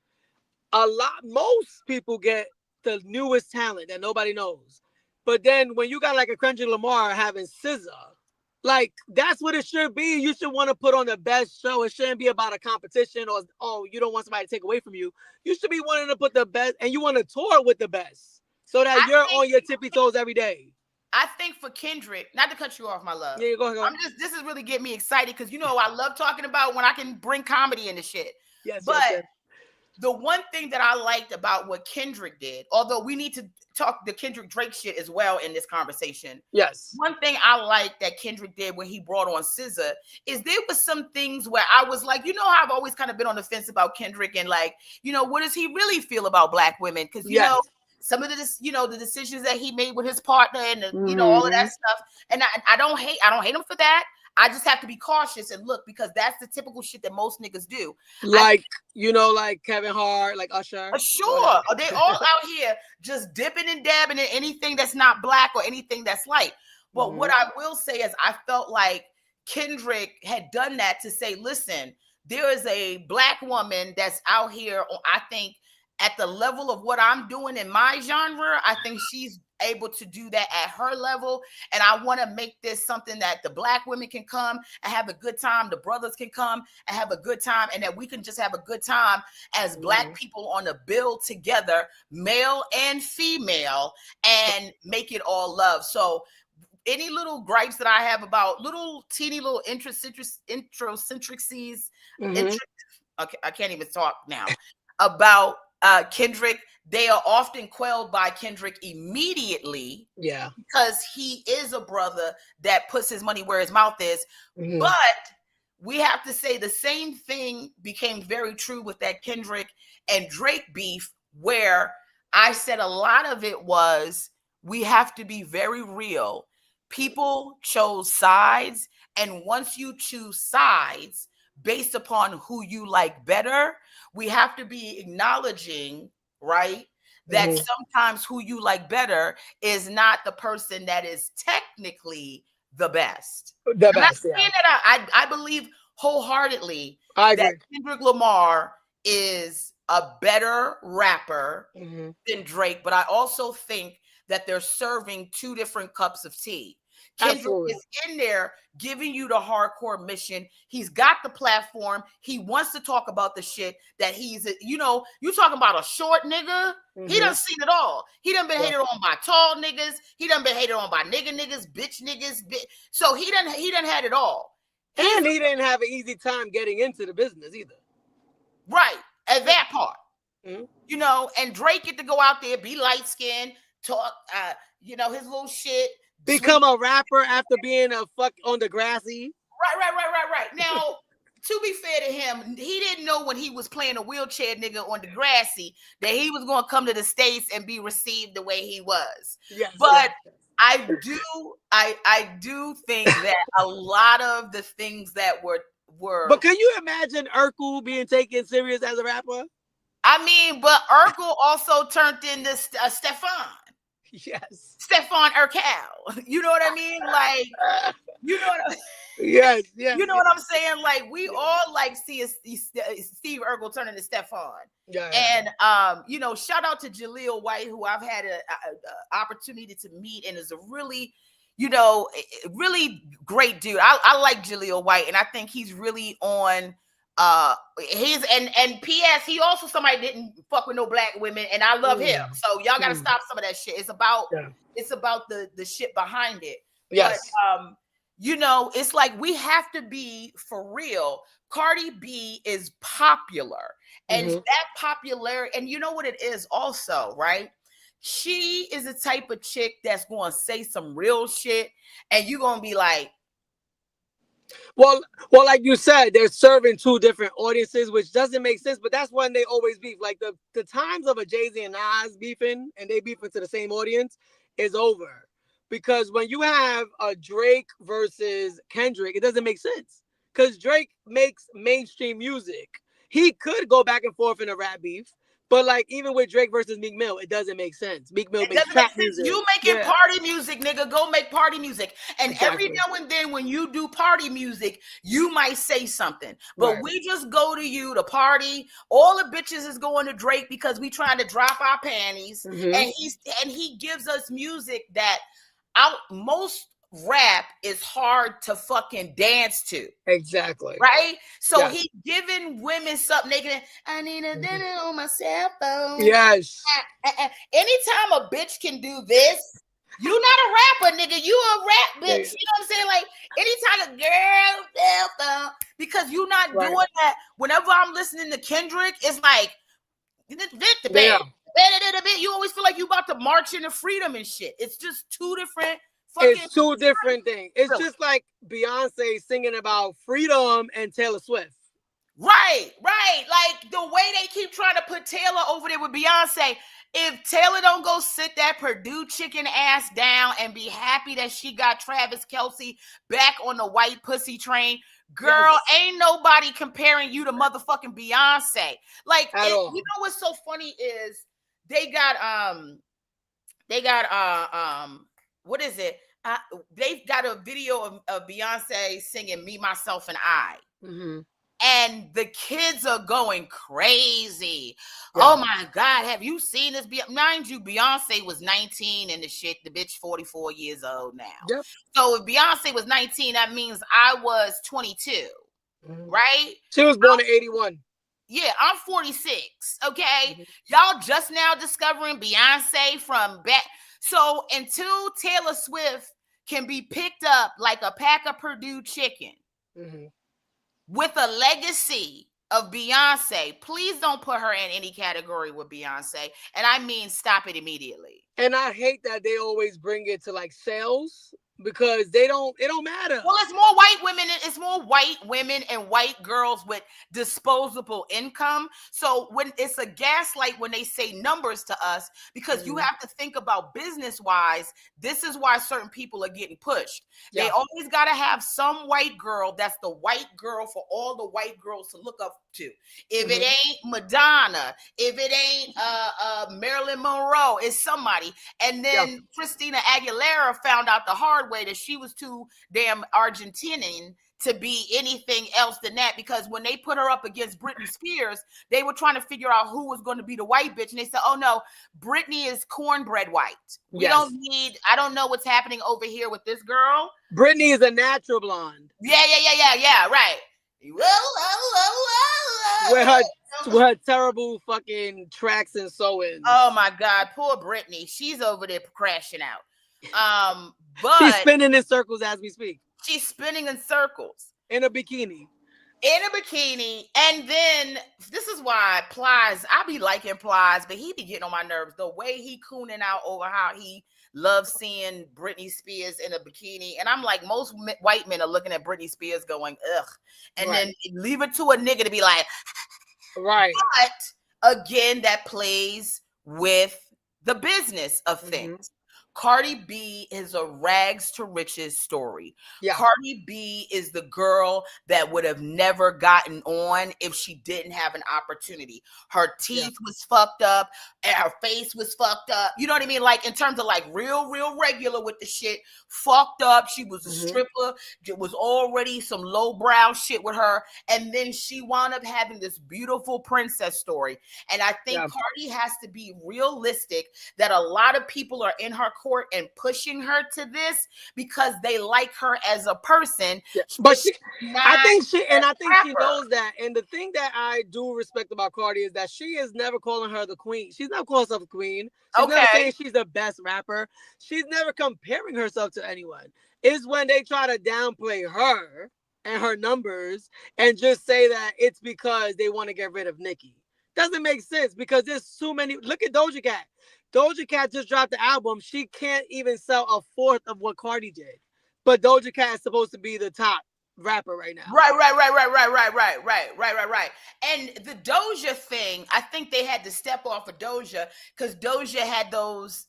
most people get the newest talent that nobody knows. But then when you got like a Kendrick Lamar having SZA, like, that's what it should be. You should want to put on the best show. It shouldn't be about a competition or you don't want somebody to take away from you. You should be wanting to put the best, and you want to tour with the best so that you're on your tippy toes every day. I think for Kendrick, not to cut you off, my love. Yeah, go ahead. This is really getting me excited, because I love talking about when I can bring comedy into shit. Yes. The one thing that I liked about what Kendrick did, although we need to talk the Kendrick Drake shit as well in this conversation. Yes. One thing I liked that Kendrick did when he brought on SZA is there was some things where I was like, how, I've always kind of been on the fence about Kendrick and like, what does he really feel about black women? Because, some of the decisions that he made with his partner and, all of that stuff. And I don't hate him for that. I just have to be cautious and look, because that's the typical shit that most niggas do. Like Kevin Hart, like Usher. Sure. They all out here just dipping and dabbing in anything that's not black or anything that's light. But what I will say is I felt like Kendrick had done that to say, listen, there is a Black woman that's out here, I think, at the level of what I'm doing in my genre. I think she's able to do that at her level. And I want to make this something that the Black women can come and have a good time. The brothers can come and have a good time, and that we can just have a good time as Black people on a bill together, male and female, and make it all love. So any little gripes that I have about little teeny little introcentricies, okay, I can't even talk now, about Kendrick, they are often quelled by Kendrick immediately. Yeah. Because he is a brother that puts his money where his mouth is. But we have to say the same thing became very true with that Kendrick and Drake beef, where I said a lot of it was, we have to be very real. People chose sides, and once you choose sides based upon who you like better, we have to be acknowledging, right, that sometimes who you like better is not the person that is technically the best. The best, yeah. That I believe wholeheartedly that Kendrick Lamar is a better rapper than Drake, but I also think that they're serving two different cups of tea. Kendrick is in there giving you the hardcore mission. He's got the platform. He wants to talk about the shit that he's, you talking about a short nigga. He done seen it all. He done been hated on by tall niggas. He done been hated on by niggas, bitch niggas. So he done had it all. And he didn't have an easy time getting into the business either. Right. At that part. And Drake get to go out there, be light-skinned, talk, his little shit. Become a rapper after being a fuck on the grassy. Right. Now, to be fair to him, he didn't know when he was playing a wheelchair nigga on the grassy that he was going to come to the States and be received the way he was. Yes, but I do think that a lot of the things that were. But can you imagine Urkel being taken serious as a rapper? I mean, but Urkel also turned into Stefan. Yes. Stefan Urkel. You know what I mean? Like, you know what Yes. You know what I'm saying? Like, we all like see Steve Urkel turning to Stefan. Yeah. And shout out to Jaleel White, who I've had an opportunity to meet, and is a really, really great dude. I like Jaleel White, and I think he's really on and P.S. he also somebody didn't fuck with no Black women, and I love him. So y'all gotta stop some of that shit. It's about the shit behind it. Yes. But it's like we have to be for real. Cardi B is popular, and that popularity, and you know what it is also, right? She is the type of chick that's going to say some real shit, and you're going to be like, Well, like you said, they're serving two different audiences, which doesn't make sense, but that's when they always beef. Like the times of a Jay-Z and Nas beefing, and they beefing to the same audience, is over. Because when you have a Drake versus Kendrick, it doesn't make sense. Because Drake makes mainstream music. He could go back and forth in a rap beef, but like even with Drake versus Meek Mill, it doesn't make sense. Meek Mill makes trap music. You making party music, nigga. Go make party music. And every now and then when you do party music, you might say something. But we just go to you to party. All the bitches is going to Drake because we trying to drop our panties. And he gives us music that most rap is hard to fucking dance to. Exactly. Right? So he giving women something they can, I need a dinner on my cell phone. Yes. Anytime a bitch can do this, you not a rapper, nigga. You a rap bitch. You know what I'm saying? Like anytime a girl cell phone, because you not doing that. Whenever I'm listening to Kendrick, it's like you always feel like you about to march into freedom and shit. It's just two different It's two different things. It's just like Beyonce singing about freedom and Taylor Swift. Right. Like the way they keep trying to put Taylor over there with Beyonce. If Taylor don't go sit that Purdue chicken ass down and be happy that she got Travis Kelce back on the white pussy train, girl, ain't nobody comparing you to motherfucking Beyonce. Like, you know what's so funny is they got what is it? I, they've got a video of Beyonce singing "Me, Myself, and I." Mm-hmm. And the kids are going crazy. Yeah. Oh my God, have you seen this? Mind you, Beyonce was 19 and the bitch 44 years old now. Yep. So if Beyonce was 19, that means I was 22, right? She was born in 81. Yeah, I'm 46. Okay. Mm-hmm. Y'all just now discovering Beyonce from back. So until Taylor Swift can be picked up like a pack of Purdue chicken, Mm-hmm. with a legacy of Beyonce, please don't put her in any category with Beyonce. And I mean, stop it immediately. And I hate that they always bring it to like sales because it don't matter. Well, it's more white women. It's more white women and white girls with disposable income. So when it's a gaslight when they say numbers to us, because you have to think about business wise, this is why certain people are getting pushed. Yeah. They always got to have some white girl that's the white girl for all the white girls to look up to. If it ain't Madonna, if it ain't Marilyn Monroe, it's somebody. And then Christina Aguilera found out the hard way that she was too damn Argentinian to be anything else than that, because when they put her up against Britney Spears, they were trying to figure out who was going to be the white bitch, and they said, oh no, Britney is cornbread white. We don't need, I don't know what's happening over here with this girl. Britney is a natural blonde. Yeah, right. With her terrible fucking tracks and sew-ins. Oh my God, poor Britney. She's over there crashing out. But she's spinning in circles as we speak. She's spinning in circles. In a bikini. And then this is why Plies, I be liking Plies, but he be getting on my nerves. The way he cooning out over how he loves seeing Britney Spears in a bikini. And I'm like, most white men are looking at Britney Spears going, ugh. And then leave it to a nigga to be like, right. But again, that plays with the business of things. Cardi B is a rags to riches story. Yeah. Cardi B is the girl that would have never gotten on if she didn't have an opportunity. Her teeth was fucked up and her face was fucked up. You know what I mean? Like in terms of like real regular with the shit, fucked up. She was a stripper. It was already some lowbrow shit with her. And then she wound up having this beautiful princess story. And I think Cardi has to be realistic that a lot of people are in her court and pushing her to this because they like her as a person. Yeah. But I think she knows that. And the thing that I do respect about Cardi is that she is never calling her the queen. She's not calling herself a queen. She's never saying she's the best rapper. She's never comparing herself to anyone. It's when they try to downplay her and her numbers and just say that it's because they want to get rid of Nicki. Doesn't make sense because there's too many. Look at Doja Cat. Doja Cat just dropped the album. She can't even sell a fourth of what Cardi did. But Doja Cat is supposed to be the top rapper right now. Right. And the Doja thing, I think they had to step off of Doja because Doja had those,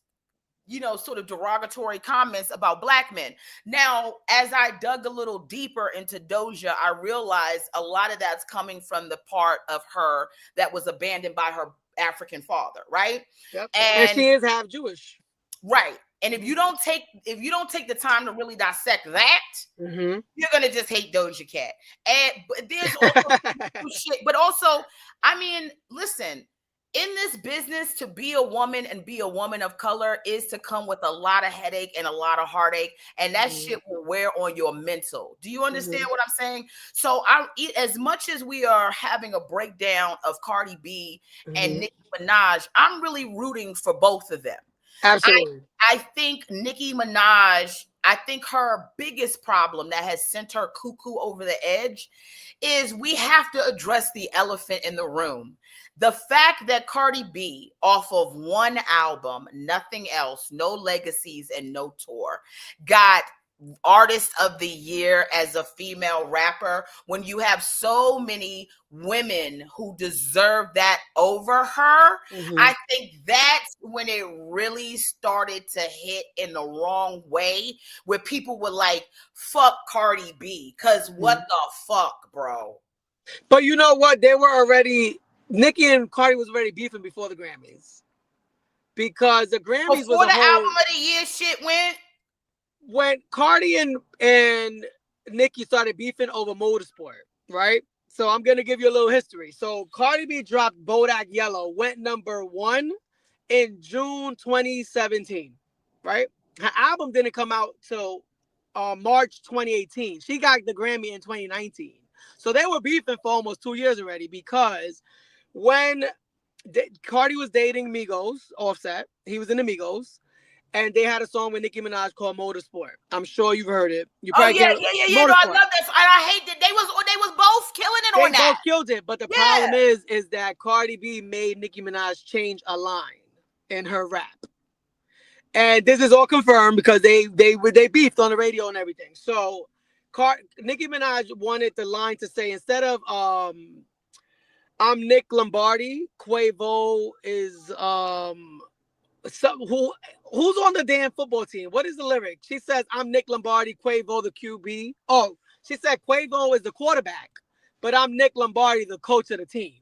sort of derogatory comments about black men. Now, as I dug a little deeper into Doja, I realized a lot of that's coming from the part of her that was abandoned by her African father, right? Yep. And she is half Jewish. Right. And if you don't take the time to really dissect that, you're gonna just hate Doja Cat. But there's also shit. But also, I mean, listen, in this business, to be a woman and be a woman of color is to come with a lot of headache and a lot of heartache, and that shit will wear on your mental. Do you understand what I'm saying? So as much as we are having a breakdown of Cardi B and Nicki Minaj, I'm really rooting for both of them. Absolutely. I think Nicki Minaj, I think her biggest problem that has sent her cuckoo over the edge is we have to address the elephant in the room. The fact that Cardi B, off of one album, nothing else, no legacies and no tour, got Artist of the Year as a female rapper, when you have so many women who deserve that over her, I think that's when it really started to hit in the wrong way, where people were like, fuck Cardi B, because what the fuck, bro? But you know what? They were already, Nicki and Cardi was already beefing before the Grammys. Because the Grammys before was the album of the year shit went? when Cardi and Nicki started beefing over motorsport, right? So I'm gonna give you a little history. So Cardi B dropped Bodak Yellow, went #1 in June 2017, right? Her album didn't come out till March 2018. She got the Grammy in 2019. So they were beefing for almost 2 years already because when Cardi was dating Migos, Offset, he was in the Migos, and they had a song with Nicki Minaj called Motorsport. I'm sure you've heard it. You Oh probably yeah, can't. yeah. No, I love that. And I hate that they was both killing it on They that. both killed it, but the Yeah. problem is that Cardi B made Nicki Minaj change a line in her rap. And this is all confirmed because they beefed on the radio and everything. So Nicki Minaj wanted the line to say, instead of I'm Nick Lombardi, Quavo is who's on the damn football team? What is the lyric? She says, I'm Nick Lombardi, Quavo the QB. Oh, she said Quavo is the quarterback, but I'm Nick Lombardi, the coach of the team.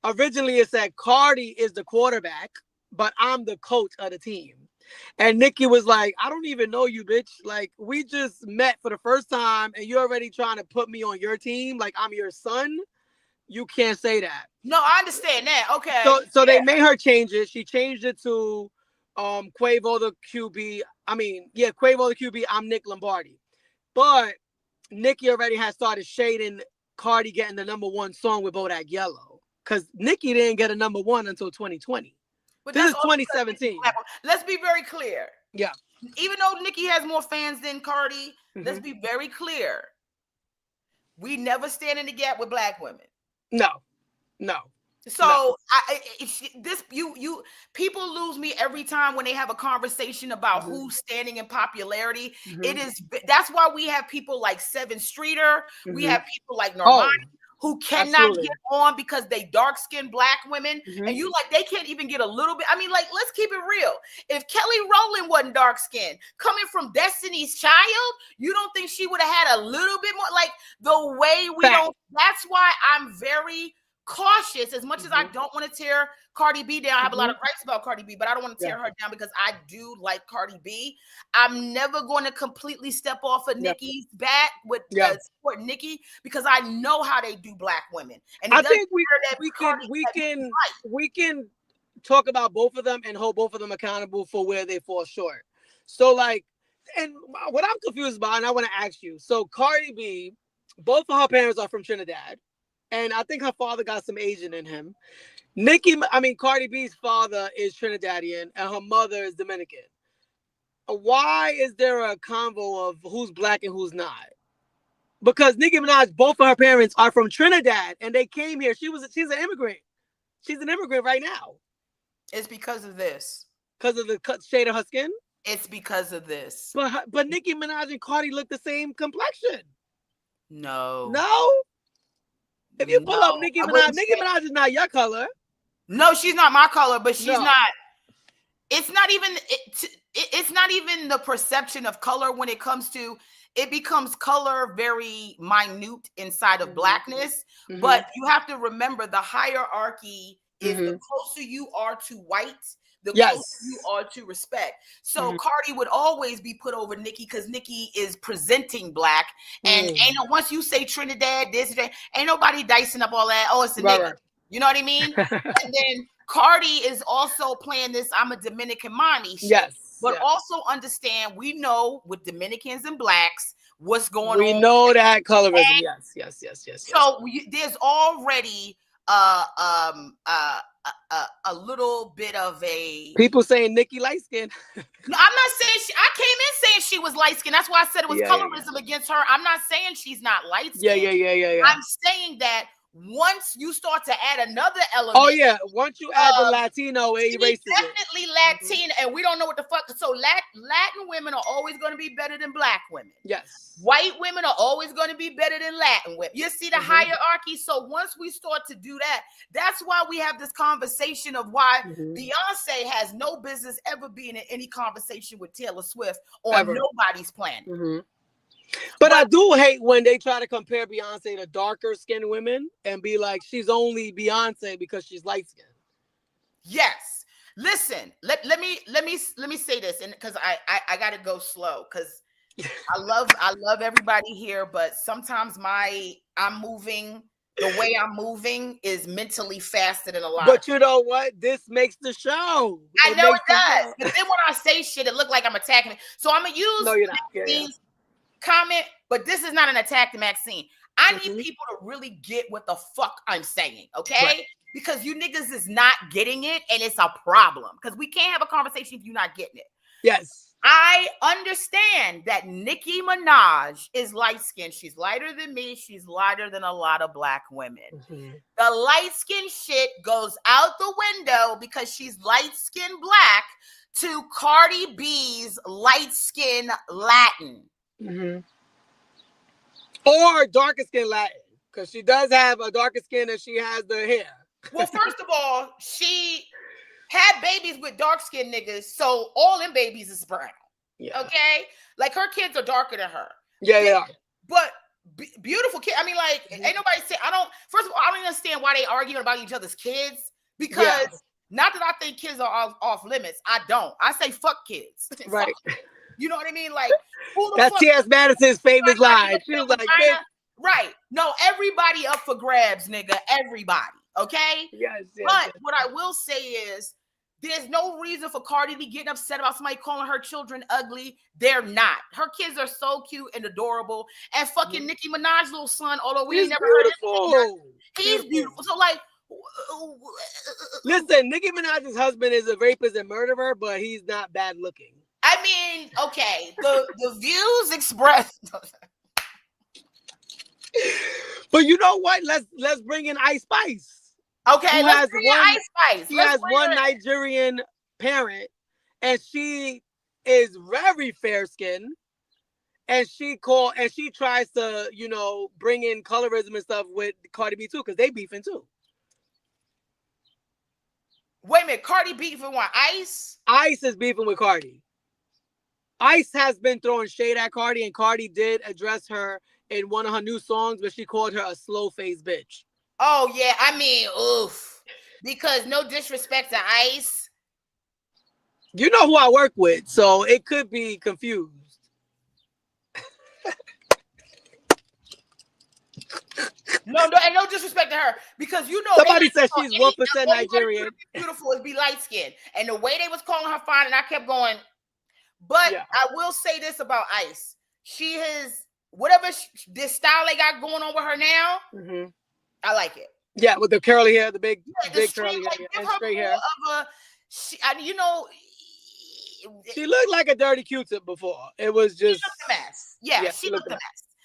Originally it said Cardi is the quarterback, but I'm the coach of the team. And Nicki was like, I don't even know you, bitch. Like, we just met for the first time and you're already trying to put me on your team. Like, I'm your son. You can't say that. No, I understand that. Okay. So they made her change it. She changed it to Quavo the QB. I mean, yeah, Quavo the QB. I'm Nick Lombardi. But Nicki already had started shading Cardi getting the #1 song with Bodak Yellow. Because Nicki didn't get a #1 until 2020. But this is 2017. Let's be very clear. Yeah. Even though Nicki has more fans than Cardi, let's be very clear. We never stand in the gap with black women. No. So people lose me every time when they have a conversation about who's standing in popularity. That's why we have people like Seven Streeter. We have people like Normani who cannot get on because they dark-skinned black women. And you like, they can't even get a little bit. I mean, like, let's keep it real. If Kelly Rowland wasn't dark-skinned, coming from Destiny's Child, you don't think she would have had a little bit more? Like, the way we don't. That's why I'm very cautious. As much as I don't want to tear Cardi B down, I have a lot of gripes about Cardi B, but I don't want to tear her down because I do like Cardi B. I'm never going to completely step off of Nicki's back with support Nicki because I know how they do black women. And I think we can talk about both of them and hold both of them accountable for where they fall short. So like, and what I'm confused about, and I want to ask you, so Cardi B, both of her parents are from Trinidad. And I think her father got some Asian in him. Cardi B's father is Trinidadian and her mother is Dominican. Why is there a convo of who's black and who's not? Because Nicki Minaj, both of her parents are from Trinidad and they came here. She's an immigrant. She's an immigrant right now. It's because of this. Because of the shade of her skin? It's because of this. But Nicki Minaj and Cardi look the same complexion. No. If you pull up Nicki Minaj is not your color. No, she's not my color, but she's not. It's not even the perception of color when it comes to. It becomes color very minute inside of blackness. But you have to remember the hierarchy is the closer you are to white, the closer you are to respect. So Cardi would always be put over Nicki because Nicki is presenting black. And once you say Trinidad, this, ain't nobody dicing up all that. Oh, it's a nigga. You know what I mean? And then Cardi is also playing this I'm a Dominican mommy shit. But also understand, we know with Dominicans and blacks, what's going on. We know that colorism. Yes. So there's already a little bit of a people saying Nicki light skin. No, I'm not saying I came in saying she was light skin. That's why I said it was colorism against her. I'm not saying she's not light skin. Yeah. I'm saying that once you start to add another element. Once you add the Latino, it erases definitely Latina, and we don't know what the fuck. So Latin women are always going to be better than black women. Yes. White women are always going to be better than Latin women. You see the hierarchy. So once we start to do that, that's why we have this conversation of why Beyonce has no business ever being in any conversation with Taylor Swift on nobody's planet. But I do hate when they try to compare Beyonce to darker skinned women and be like, she's only Beyonce because she's light skinned. Yes. Listen, let me say this, and because I gotta go slow, because I love everybody here, but sometimes I'm moving. The way I'm moving is mentally faster than a lot. But you know what? This makes the show. I know it does. But then when I say shit, it look like I'm attacking it. So I'm gonna use Maxine's comment, but this is not an attack to Maxine. I need people to really get what the fuck I'm saying, okay? Right. Because you niggas is not getting it, and it's a problem. Because we can't have a conversation if you're not getting it. Yes. I understand that Nicki Minaj is light-skinned. She's lighter than me. She's lighter than a lot of black women. Mm-hmm. The light-skinned shit goes out the window because she's light-skinned black to Cardi B's light-skinned Latin. Mm-hmm. Or darker-skinned Latin, because she does have a darker skin and she has the hair. Well, first of all, she had babies with dark-skinned niggas, so all them babies is brown. Yeah. Okay? Like, her kids are darker than her. Yeah, they are. But beautiful kid. I mean, like, ain't nobody say, first of all, I don't understand why they arguing about each other's kids, because not that I think kids are off limits. I don't. I say fuck kids. Right. You know what I mean? Like, who the that's fuck? T.S. Madison's famous line. She was like, right. No, everybody up for grabs, nigga. Everybody. Okay? Yes. But what I will say is, there's no reason for Cardi to be getting upset about somebody calling her children ugly. They're not. Her kids are so cute and adorable. And fucking Nicki Minaj's little son, although we ain't never heard him. He's beautiful. So, like, listen, Nicki Minaj's husband is a rapist and murderer, but he's not bad looking. I mean, okay, the views expressed. But you know what? Let's bring in Ice Spice. Okay, let's bring in Ice Spice. She has one Nigerian parent, and she is very fair skinned. And she tries to, bring in colorism and stuff with Cardi B too, because they beefing too. Wait a minute, Cardi beefing what? Ice? Ice is beefing with Cardi. Ice has been throwing shade at Cardi, and Cardi did address her in one of her new songs, but she called her a slow-faced bitch. Oh, yeah. I mean, oof. Because no disrespect to Ice. You know who I work with, so it could be confused. No, and no disrespect to her, because somebody said she's 1% Nigerian. Beautiful is be light skinned, and the way they was calling her fine, and I kept going. But I will say this about Ice: she has whatever this style they got going on with her now. Mm-hmm. I like it. Yeah, with the curly hair, the big curly hair, and straight hair. She looked like a dirty Q-tip before. It was just she looked a mess. Yeah, she looked a mess.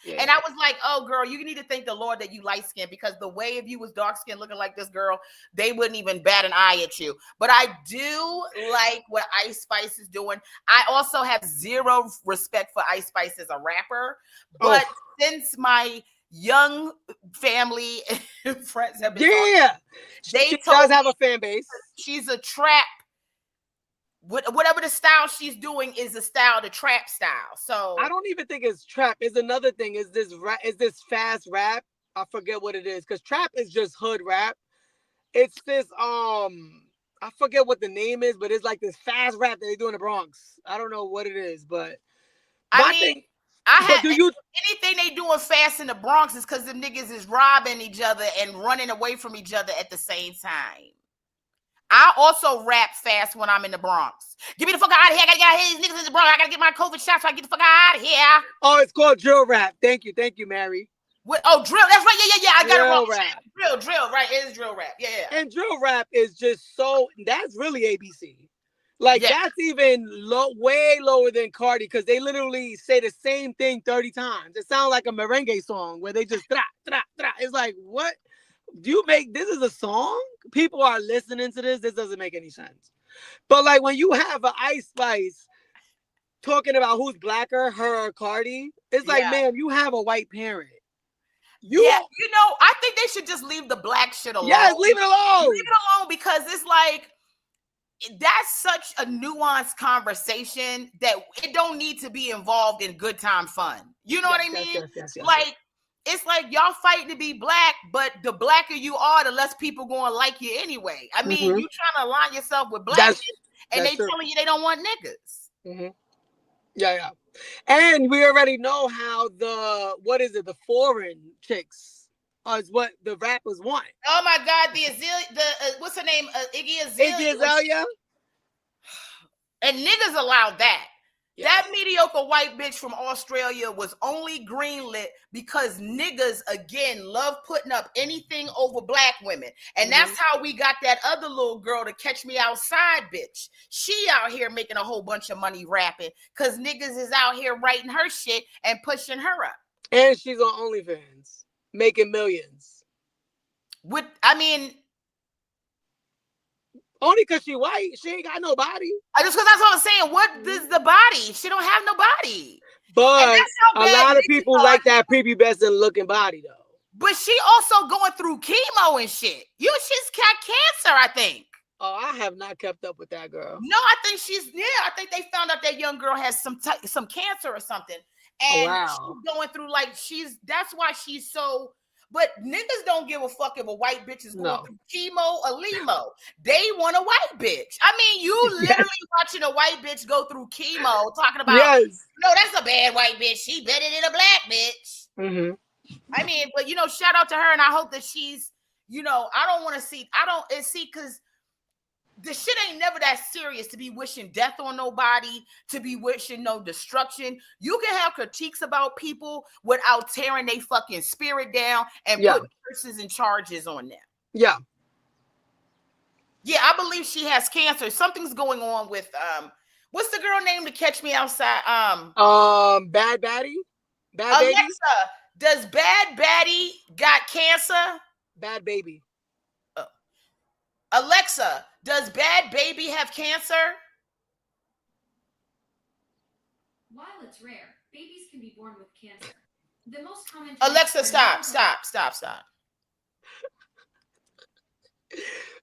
Yeah. And I was like, oh, girl, you need to thank the Lord that you light-skinned, because the way if you was dark-skinned looking like this girl, they wouldn't even bat an eye at you. But I do like what Ice Spice is doing. I also have zero respect for Ice Spice as a rapper. But since my young family and friends have been she does have a fan base. She's a trap. Whatever the style she's doing is the style, the trap style. So I don't even think it's trap. It's another thing. Is this fast rap? I forget what it is, because trap is just hood rap. It's this I forget what the name is, but it's like this fast rap that they do in the Bronx. I don't know what it is, but anything they doing fast in the Bronx is because the niggas is robbing each other and running away from each other at the same time. I also rap fast when I'm in the Bronx. Get me the fuck out of here. I gotta get out of here. These niggas in the Bronx. I gotta get my COVID shot so I get the fuck out of here. Oh, it's called drill rap. Thank you, Mary. Drill. That's right. Yeah. I got it wrong. Drill. Right. It is drill rap. Yeah. And drill rap is just that's really ABC. Like, that's even way lower than Cardi, because they literally say the same thing 30 times. It sounds like a merengue song where they just tra, tra, tra. It's like, what? This is a song? People are listening to this. This doesn't make any sense. But like, when you have an Ice Spice talking about who's blacker, her or Cardi, it's like, man, you have a white parent. I think they should just leave the black shit alone. Yes, leave it alone. Leave it alone, because it's like, that's such a nuanced conversation that it don't need to be involved in good time fun. You know what I mean? Yes. Like, it's like y'all fighting to be black, but the blacker you are, the less people going to like you anyway. I mean, you trying to align yourself with black, and they telling you they don't want niggas. Mm-hmm. Yeah. And we already know how the foreign chicks is what the rappers want. Oh my God, what's her name? Iggy Azalea. Iggy Azalea. And niggas allowed that. Yeah. That mediocre white bitch from Australia was only greenlit because niggas, again, love putting up anything over black women. And that's how we got that other little girl to Catch Me Outside, bitch. She out here making a whole bunch of money rapping because niggas is out here writing her shit and pushing her up. And she's on OnlyFans, making millions. Only because she white. She ain't got no body. Just because that's what I'm saying. What is the body? She don't have no body. But a lot of people like that prepubescent looking body, though. But she also going through chemo and shit. She's got cancer, I think. Oh, I have not kept up with that girl. No, I think I think they found out that young girl has some cancer or something. And she's going through that's why she's so. But niggas don't give a fuck if a white bitch is going through chemo or limo. They want a white bitch. I mean, you literally watching a white bitch go through chemo, talking about, no, that's a bad white bitch. She better than a black bitch. Mm-hmm. I mean, but, shout out to her. And I hope that she's, I don't want to see, because the shit ain't never that serious to be wishing death on nobody, to be wishing no destruction. You can have critiques about people without tearing their fucking spirit down and put curses and charges on them. Yeah. Yeah, I believe she has cancer. Something's going on with what's the girl name to Catch Me Outside? Bad Baddie? Alexa, Baby? Does Bad Baddie got cancer? Bad Baby. Alexa, does Bad Baby have cancer? While it's rare, babies can be born with cancer. The most common. Alexa, stop.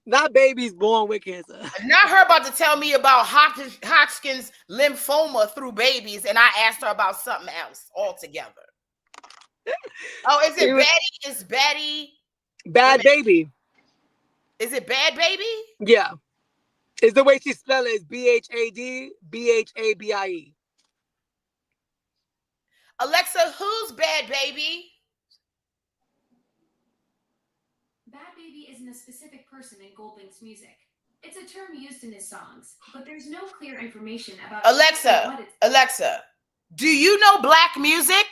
Not babies born with cancer. Not her about to tell me about Hodgkin's lymphoma through babies, and I asked her about something else altogether. Oh, is it Baddie? Is Baddie? Bad Baby. Is it Bad Baby? Yeah. It's the way she spell it is BHAD BHABIE. Alexa, who's Bad Baby? Bad Baby isn't a specific person in Goldlink's music. It's a term used in his songs, but there's no clear information about Alexa, do you know black music?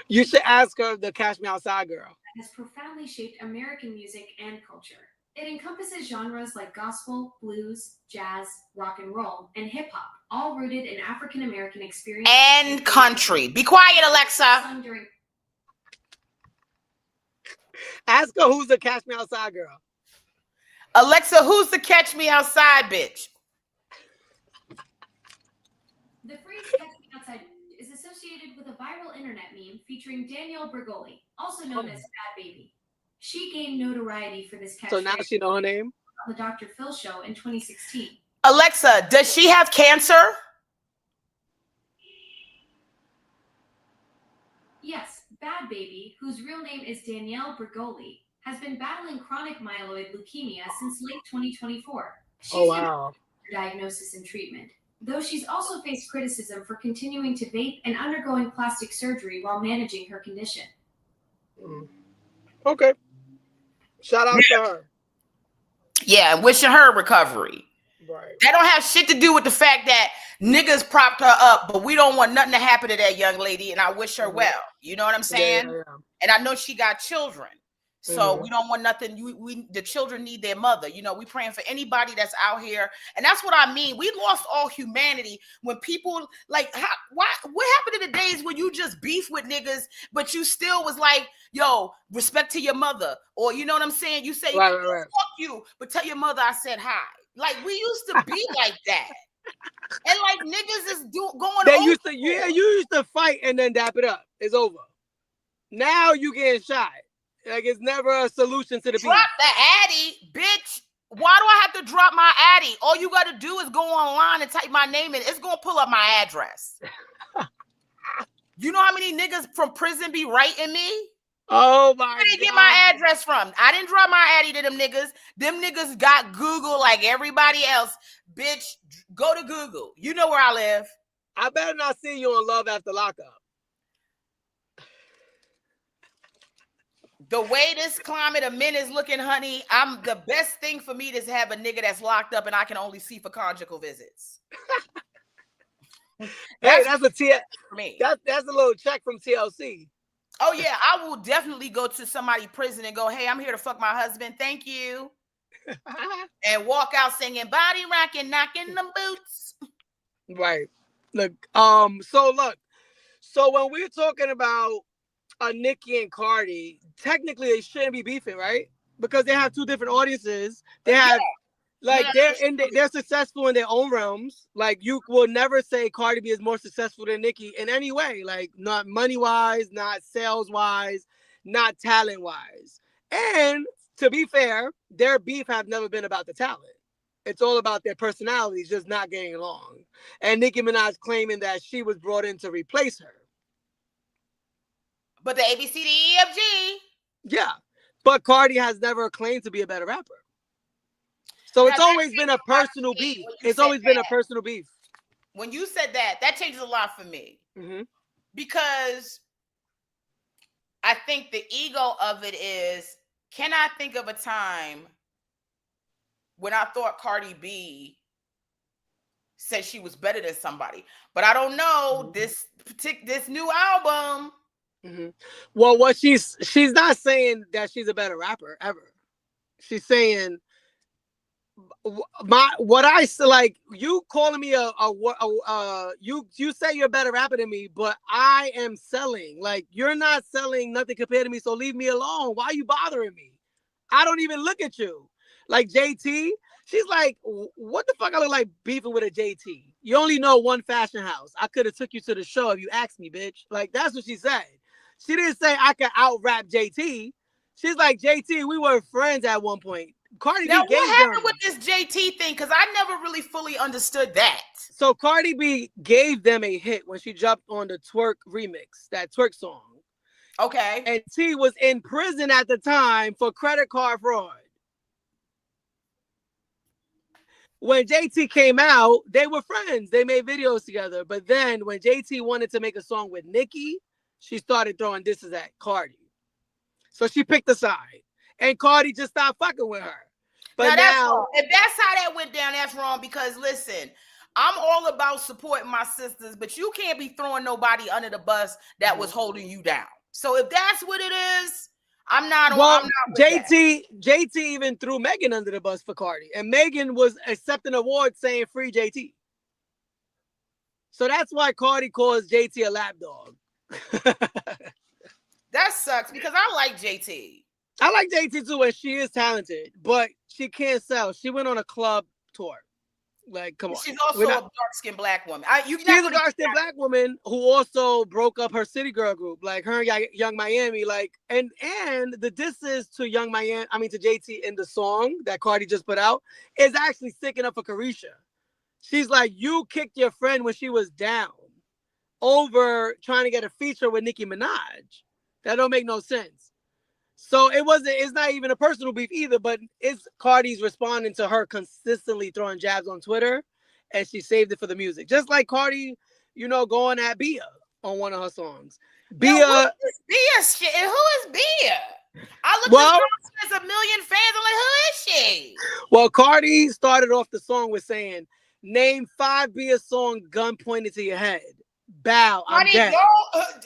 You should ask her the Catch Me Outside girl. Has profoundly shaped American music and culture. It encompasses genres like gospel, blues, jazz, rock and roll, and hip hop, all rooted in African American experience and country. Be quiet, Alexa. Ask her who's the Catch Me Outside girl. Alexa, who's the Catch Me Outside bitch? The phrase Catch Me Outside is associated with a viral internet meme featuring Danielle Bregoli, also known as Bad Baby. She gained notoriety for this catchphrase. So now she know her name? On the Dr. Phil show in 2016. Alexa, does she have cancer? Yes, Bad Baby, whose real name is Danielle Bregoli, has been battling chronic myeloid leukemia since late 2024. She's in diagnosis and treatment, though she's also faced criticism for continuing to vape and undergoing plastic surgery while managing her condition. Okay. Shout out to her. Yeah, wishing her recovery. Right. That don't have shit to do with the fact that niggas propped her up, but we don't want nothing to happen to that young lady, and I wish her well. You know what I'm saying? Yeah. And I know she got children. So we don't want nothing. The children need their mother. You know, we praying for anybody that's out here. And that's what I mean. We lost all humanity when people what happened in the days when you just beef with niggas, but you still was like, yo, respect to your mother. Or you know what I'm saying? You say, fuck you, but tell your mother I said hi. Like we used to be like that. And like niggas is going They used to, you used to fight and then dap it up. It's over. Now you getting shot. Like it's never a solution to the beef. Drop the Addy, bitch. Why do I have to drop my Addy? All you got to do is go online and type my name in. It's going to pull up my address. You know how many niggas from prison be writing me? Oh my Where did they get God. my address from? I didn't draw my addy to them niggas. Them niggas got Google like everybody else. Bitch, go to Google. You know where I live. I better not see you on Love After Lockup. The way this climate of men is looking, honey, I'm the best thing for me is to have a nigga that's locked up and I can only see for conjugal visits. Hey, that's for me. That's a little check from TLC. Oh yeah, I will definitely go to somebody's prison and go, hey, I'm here to fuck my husband. Thank you. And walk out singing body rocking, knocking them boots. Right. Look, so when we're talking about Nicki and Cardi, technically they shouldn't be beefing, right? Because they have two different audiences. They have they're successful in their own realms. Like you will never say Cardi B is more successful than Nicki in any way. Like not money wise, not sales wise, not talent wise. And to be fair, their beef have never been about the talent. It's all about their personalities just not getting along. And Nicki Minaj claiming that she was brought in to replace her. But the ABCDEFG. Yeah. But Cardi has never claimed to be a better rapper. So it's always been a personal beef. It's always been a personal beef. When you said that, that changes a lot for me. Mm-hmm. Because I think the ego of it is, can I think of a time when I thought Cardi B said she was better than somebody? But I don't know this new album. Mm-hmm. Well, what she's not saying that she's a better rapper ever. She's saying you calling me you say you're a better rapper than me, but I am selling. Like you're not selling nothing compared to me, so leave me alone. Why are you bothering me? I don't even look at you. Like JT, she's like, what the fuck I look like beefing with a JT? You only know one fashion house. I could have took you to the show if you asked me, bitch. Like that's what she said. She didn't say I could out rap JT. She's like, JT, we were friends at one point. Cardi now, B what happened with this JT thing? Because I never really fully understood that. So Cardi B gave them a hit when she jumped on the Twerk remix, that Twerk song. Okay. And T was in prison at the time for credit card fraud. When JT came out, they were friends. They made videos together. But then when JT wanted to make a song with Nicki, she started throwing disses at Cardi. So she picked a side. And Cardi just stopped fucking with her. But now if that's how that went down, that's wrong. Because listen, I'm all about supporting my sisters, but you can't be throwing nobody under the bus that was holding you down. So if that's what it is, I'm not. Well, I'm not JT even threw Megan under the bus for Cardi, and Megan was accepting awards saying free JT. So that's why Cardi calls JT a lap dog. That sucks because I like JT. I like JT too, and she is talented, but she can't sell. She went on a club tour. Like, come on. She's also a dark-skinned black woman. She's a dark-skinned black woman who also broke up her City Girl group, like her and Young Miami. Like, and the disses to to JT in the song that Cardi just put out is actually sticking up for Carisha. She's like, you kicked your friend when she was down over trying to get a feature with Nicki Minaj. That don't make no sense. So it's not even a personal beef either, but it's Cardi's responding to her consistently throwing jabs on Twitter, and she saved it for the music. Just like Cardi, going at Bia on one of her songs. Bia shit. And who is Bia? I looked at her, she has 1 million fans. I'm like, who is she? Well, Cardi started off the song with saying, name 5 Bia songs, gun pointed to your head. Bow, I'm dead.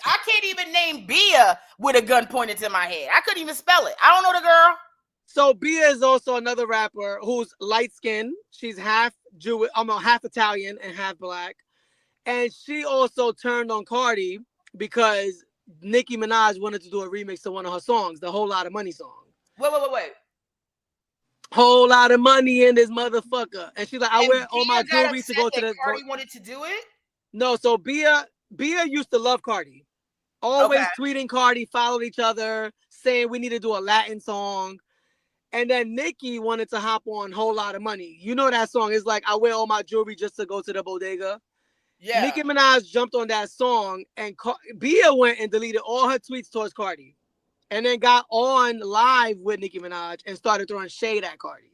I can't even name Bia with a gun pointed to my head. I couldn't even spell it. I don't know the girl. So Bia is also another rapper who's light skinned. She's half Jewish, half Italian and half black. And she also turned on Cardi because Nicki Minaj wanted to do a remix to one of her songs, the Whole Lot of Money song. Wait. Whole lot of money in this motherfucker. And she's like, I wear all my jewelry to go to the... Cardi wanted to do it? No, so Bia used to love Cardi. Always tweeting Cardi, followed each other, saying we need to do a Latin song. And then Nicki wanted to hop on Whole Lot of Money. You know that song. It's like, I wear all my jewelry just to go to the bodega. Yeah. Nicki Minaj jumped on that song, and Bia went and deleted all her tweets towards Cardi. and then got on live with Nicki Minaj and started throwing shade at Cardi.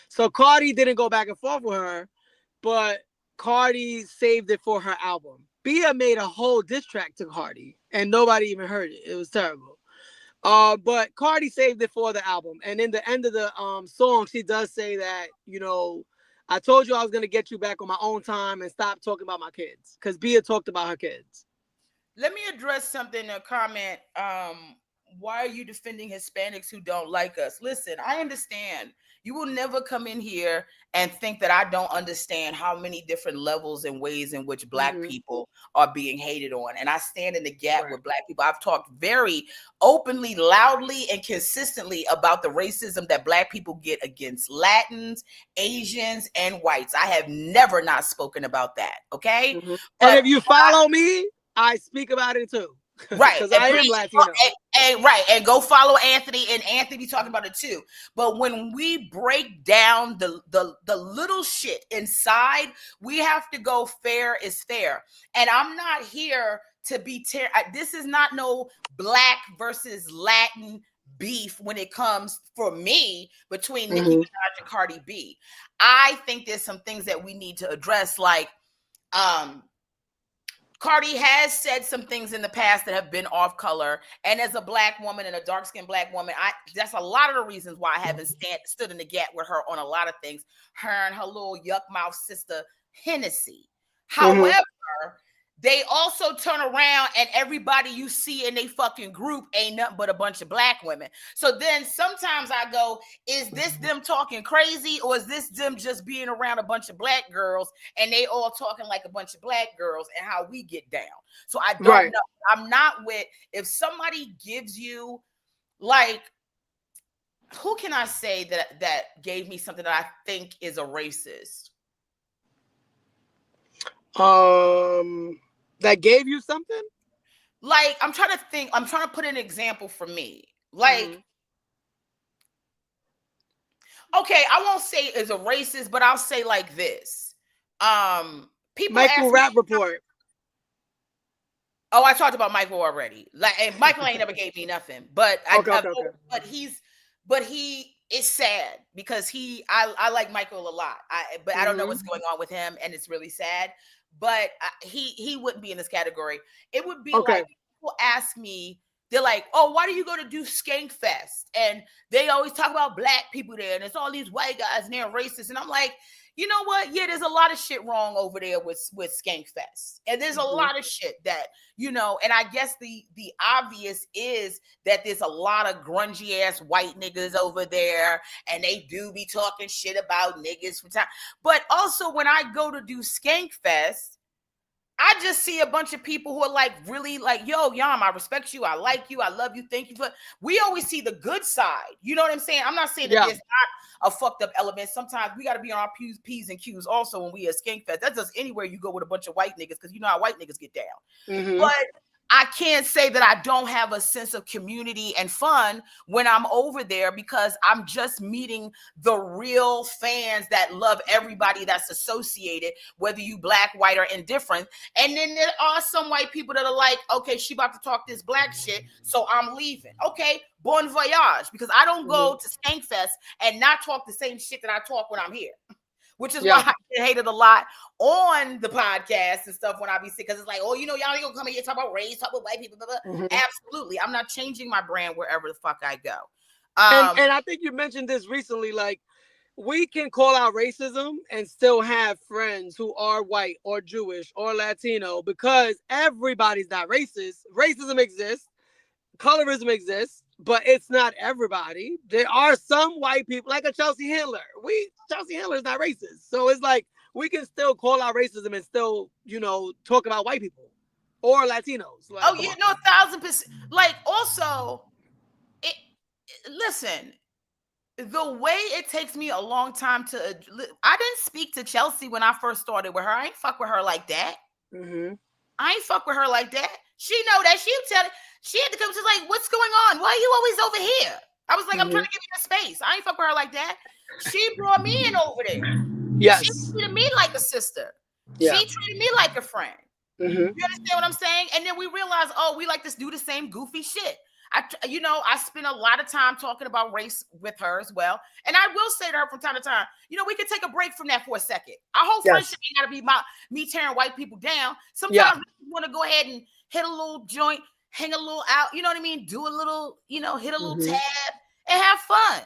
So Cardi didn't go back and forth with her, but Cardi saved it for her album. Bia made a whole diss track to Cardi, and nobody even heard it. It was terrible. But Cardi saved it for the album. And in the end of the song, she does say that, I told you I was gonna get you back on my own time and stop talking about my kids. Because Bia talked about her kids. Let me address something, a comment. Why are you defending Hispanics who don't like us? Listen, I understand. You will never come in here and think that I don't understand how many different levels and ways in which Black people are being hated on. And I stand in the gap with Black people. I've talked very openly, loudly, and consistently about the racism that Black people get against Latins, Asians, and whites. I have never not spoken about that. Okay. And if you follow me, I speak about it too. Right. Because I am Latino. And go follow Anthony, and Anthony talking about it too. But when we break down the little shit inside, we have to go fair is fair. And I'm not here to be this is not no Black versus Latin beef when it comes, for me, between Nicki Minaj and Cardi B. I think there's some things that we need to address, like Cardi has said some things in the past that have been off color. And as a Black woman and a dark-skinned Black woman, that's a lot of the reasons why I haven't stood in the gap with her on a lot of things. Her and her little yuck mouth sister, Hennessy. However, they also turn around and everybody you see in they fucking group ain't nothing but a bunch of Black women. So then sometimes I go, is this them talking crazy, or is this them just being around a bunch of Black girls and they all talking like a bunch of Black girls and how we get down? So I don't know. I'm not with, if somebody gives you, like, who can I say that gave me something that I think is a racist? That gave you something? Like, I'm trying to think. I'm trying to put an example for me. Like, okay, I won't say it's a racist, but I'll say like this. People Michael Rap Report. Oh, I talked about Michael already. Like, and Michael ain't never gave me nothing. But but he is sad because I like Michael a lot. But I don't know what's going on with him, and it's really sad. But he wouldn't be in this category. It would be like, people ask me, they're like, oh, why do you go to do Skank Fest? And they always talk about Black people there, and it's all these white guys and they're racist. And I'm like, you know what? Yeah, there's a lot of shit wrong over there with Skank Fest. And there's a lot of shit that, and I guess the obvious is that there's a lot of grungy ass white niggas over there, and they do be talking shit about niggas from time. But also when I go to do Skank Fest, I just see a bunch of people who are like, really like, yo, Yam, I respect you. I like you. I love you. Thank you. But we always see the good side. You know what I'm saying? I'm not saying that there's not a fucked up element. Sometimes we got to be on our P's and Q's also when we at Skank Fest. That's just anywhere you go with a bunch of white niggas, because you know how white niggas get down. But I can't say that I don't have a sense of community and fun when I'm over there, because I'm just meeting the real fans that love everybody that's associated, whether you Black, white, or indifferent. And then there are some white people that are like, okay, she about to talk this Black shit, so I'm leaving. Okay, bon voyage, because I don't go to Skank Fest and not talk the same shit that I talk when I'm here. Which is why I get hated a lot on the podcast and stuff when I be sick, because it's like, oh, y'all ain't gonna come in here talk about race, talk about white people, blah, blah. Absolutely. I'm not changing my brand wherever the fuck I go. And I think you mentioned this recently, like, we can call out racism and still have friends who are white or Jewish or Latino, because everybody's not racist. Racism exists. Colorism exists. But it's not everybody. There are some white people, like a Chelsea Handler. Chelsea Handler is not racist. So it's like, we can still call out racism and still, talk about white people or Latinos. Like, 1,000%. Like, also, listen, the way it takes me a long time I didn't speak to Chelsea when I first started with her. I ain't fuck with her like that. I ain't fuck with her like that. She know that. She had to come. She's like, what's going on? Why are you always over here? I was like, I'm trying to give you a space. I ain't fuck with her like that. She brought me in over there. Yes. She treated me like a sister. Yeah. She treated me like a friend. You understand what I'm saying? And then we realized, oh, we like to do the same goofy shit. I spend a lot of time talking about race with her as well. And I will say to her from time to time, we can take a break from that for a second. Our whole friendship ain't gotta be me tearing white people down. Sometimes we want to go ahead and hit a little joint, hang a little out, you know what I mean? Do a little, hit a little tab and have fun.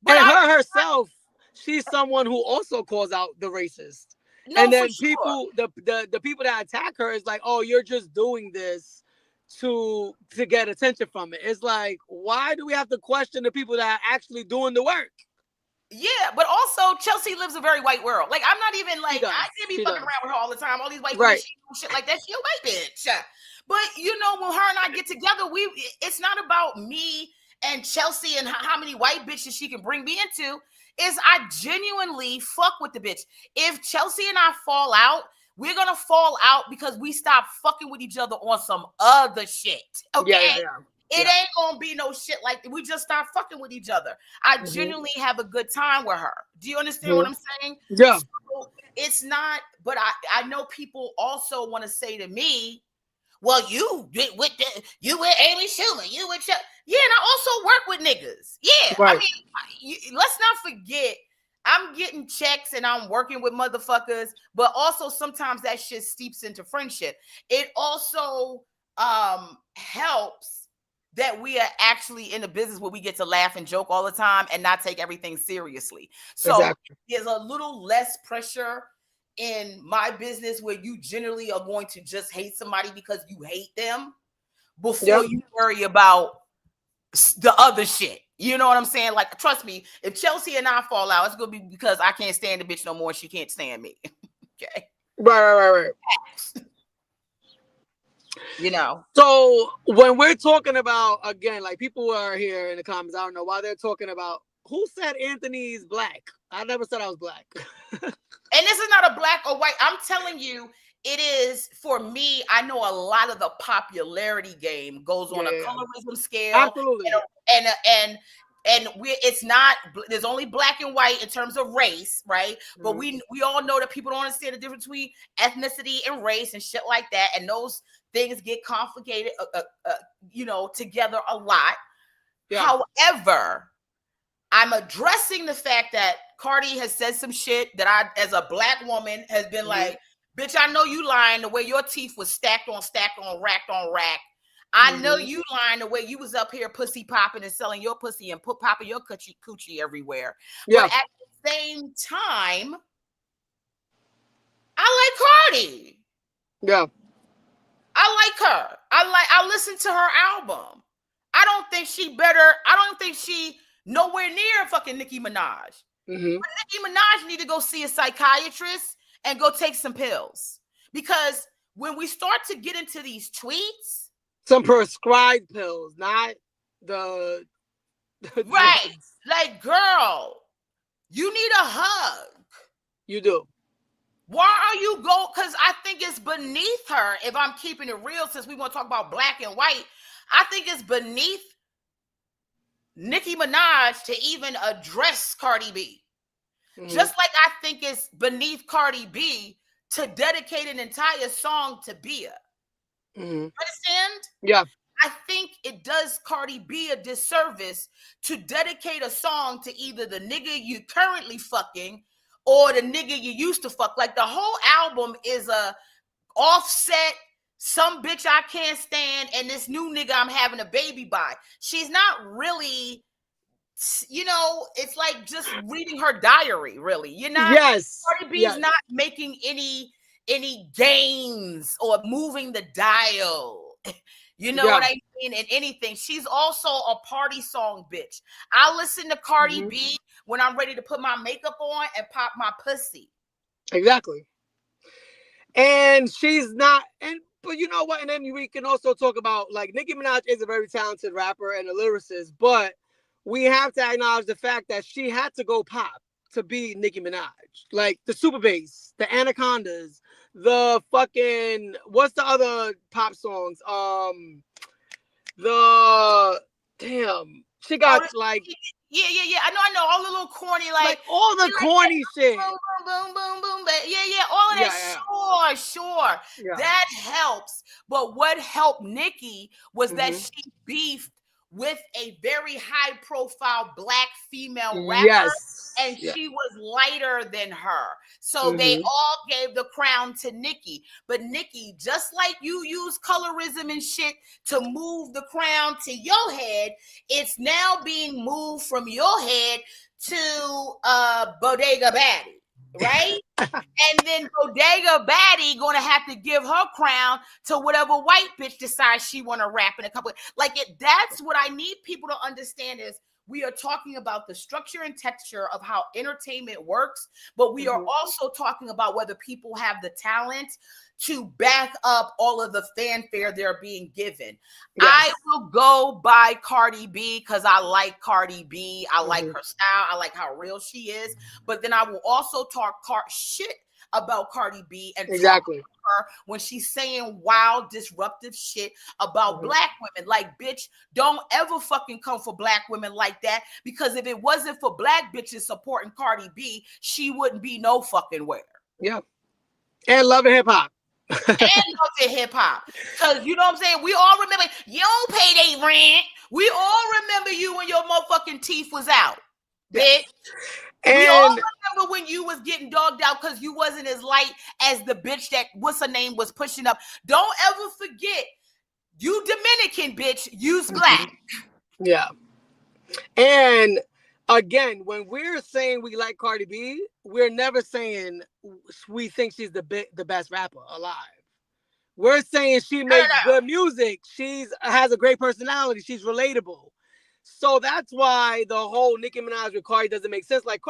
But her herself, she's someone who also calls out the racist. No, and then people, the people that attack her is like, oh, you're just doing this to get attention from it. It's like, why do we have to question the people that are actually doing the work? Yeah, but also Chelsea lives a very white world. Like, I'm not even like, I can't be fucking around with her all the time. All these white women, shit like that. She a white bitch. But when her and I get together, it's not about me and Chelsea and how many white bitches she can bring me into. Is I genuinely fuck with the bitch. If Chelsea and I fall out, we're gonna fall out because we stop fucking with each other on some other shit. Okay. It ain't gonna be no shit like that. We just start fucking with each other. I genuinely have a good time with her. Do you understand what I'm saying? Yeah. So it's not, but I know people also want to say to me, well, you with Amy Schumer, you with Chelsea. Yeah, and I also work with niggas. Yeah, right. I mean, let's not forget, I'm getting checks and I'm working with motherfuckers, but also sometimes that shit steeps into friendship. It also helps that we are actually in a business where we get to laugh and joke all the time and not take everything seriously. So there's a little less pressure in my business where you generally are going to just hate somebody because you hate them before you worry about the other shit. You know what I'm saying? Like, trust me, if Chelsea and I fall out, it's going to be because I can't stand the bitch no more and she can't stand me. Okay. Right. So when we're talking about, again, like people are here in the comments, I don't know why they're talking about, who said Anthony's black? I never said I was black. And this is not a black or white. I'm telling you, it is, for me, I know a lot of the popularity game goes on a colorism scale. Absolutely. And it's not, there's only black and white in terms of race, right? But we all know that people don't understand the difference between ethnicity and race and shit like that. And those things get complicated, together a lot. Yeah. However, I'm addressing the fact that Cardi has said some shit that I, as a black woman, has been like, bitch, I know you lying the way your teeth was stacked on, racked on rack. I know you lying the way you was up here pussy popping and selling your pussy and popping your coochie everywhere. Yeah. But at the same time, I like Cardi. Yeah. I like her. I listened to her album. I don't think she nowhere near fucking Nicki Minaj. But Nicki Minaj need to go see a psychiatrist and go take some pills. Because when we start to get into these tweets, some prescribed pills, not the right. Like, girl, you need a hug. You do. Why are you because I think it's beneath her, if I'm keeping it real, since we want to talk about black and white, I think it's beneath Nicki Minaj to even address Cardi B. Just like I think it's beneath Cardi B to dedicate an entire song to Bia. Understand? Yeah. I think it does Cardi B a disservice to dedicate a song to either the nigga you currently fucking or the nigga you used to fuck. Like, the whole album is a Offset, some bitch I can't stand, and this new nigga I'm having a baby by. She's not really, it's like just reading her diary, really. You're not, Cardi B is not making any gains or moving the dial. You know what I mean? In anything. She's also a party song bitch. I listen to Cardi B when I'm ready to put my makeup on and pop my pussy. Exactly. And she's not, but you know what? And then we can also talk about, like, Nicki Minaj is a very talented rapper and a lyricist, but we have to acknowledge the fact that she had to go pop to be Nicki Minaj. Like, the Super Bass, the Anacondas, the fucking, what's the other pop songs? She got Oh, like yeah. I know. All the little corny, like all the corny shit. Boom, boom, boom, boom, boom. But yeah. All of that. Sure. Yeah. That helps. But what helped Nicki was that Mhm. she beefed with a very high profile black female rapper. Yes. And she was lighter than her. So Mhm. they all gave the crown to Nicki. But Nicki, just like you use colorism and shit to move the crown to your head, it's now being moved from your head to Bodega Baddie, right? And then Bodega Baddie gonna have to give her crown to whatever white bitch decides she want to rap in a couple. Like it. That's what I need people to understand is we are talking about the structure and texture of how entertainment works, but we are also talking about whether people have the talent to back up all of the fanfare they're being given. Yes. I will go by Cardi B because I like Cardi B. I like her style. I like how real she is. But then I will also talk shit about Cardi B and talk to her when she's saying wild, disruptive shit about black women. Like, bitch, don't ever fucking come for black women like that, because if it wasn't for black bitches supporting Cardi B, she wouldn't be no fucking where. Yeah. And loving hip hop. And loving hip hop. Because you know what I'm saying? We all remember you don't pay they rent. We all remember you when your motherfucking teeth was out, bitch. And we all remember when you was getting dogged out because you wasn't as light as the bitch that what's her name was pushing up. Don't ever forget, you Dominican bitch, you's black. Yeah. And again, when we're saying we like Cardi B, we're never saying we think she's the best rapper alive. We're saying she makes good music. She's has a great personality. She's relatable. So that's why the whole Nicki Minaj with Cardi doesn't make sense. Like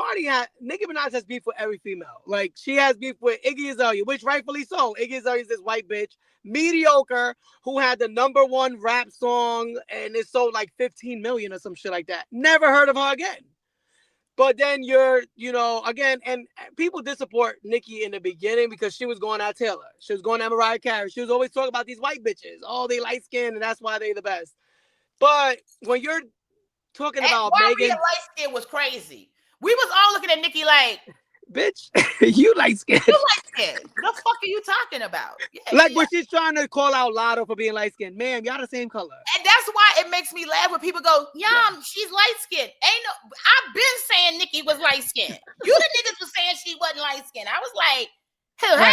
Nicki Minaj has beef with every female. Like she has beef with Iggy Azalea, which rightfully so. Iggy Azalea is this white bitch, mediocre, who had the #1 rap song and it sold like 15 million or some shit like that. Never heard of her again. But then again, and people did support Nicki in the beginning because she was going at Taylor. She was going at Mariah Carey. She was always talking about these white bitches. Oh, they light skinned and that's why they the best. But when you're talking about Megan, light skin was crazy. We was all looking at Nicki like, bitch, you light skin. You light skin. The fuck are you talking about? When she's trying to call out Lotto for being light skinned, ma'am, y'all the same color. And that's why it makes me laugh when people go, she's light skinned. I've been saying Nicki was light skinned. You the niggas was saying she wasn't light skinned. I was like, huh?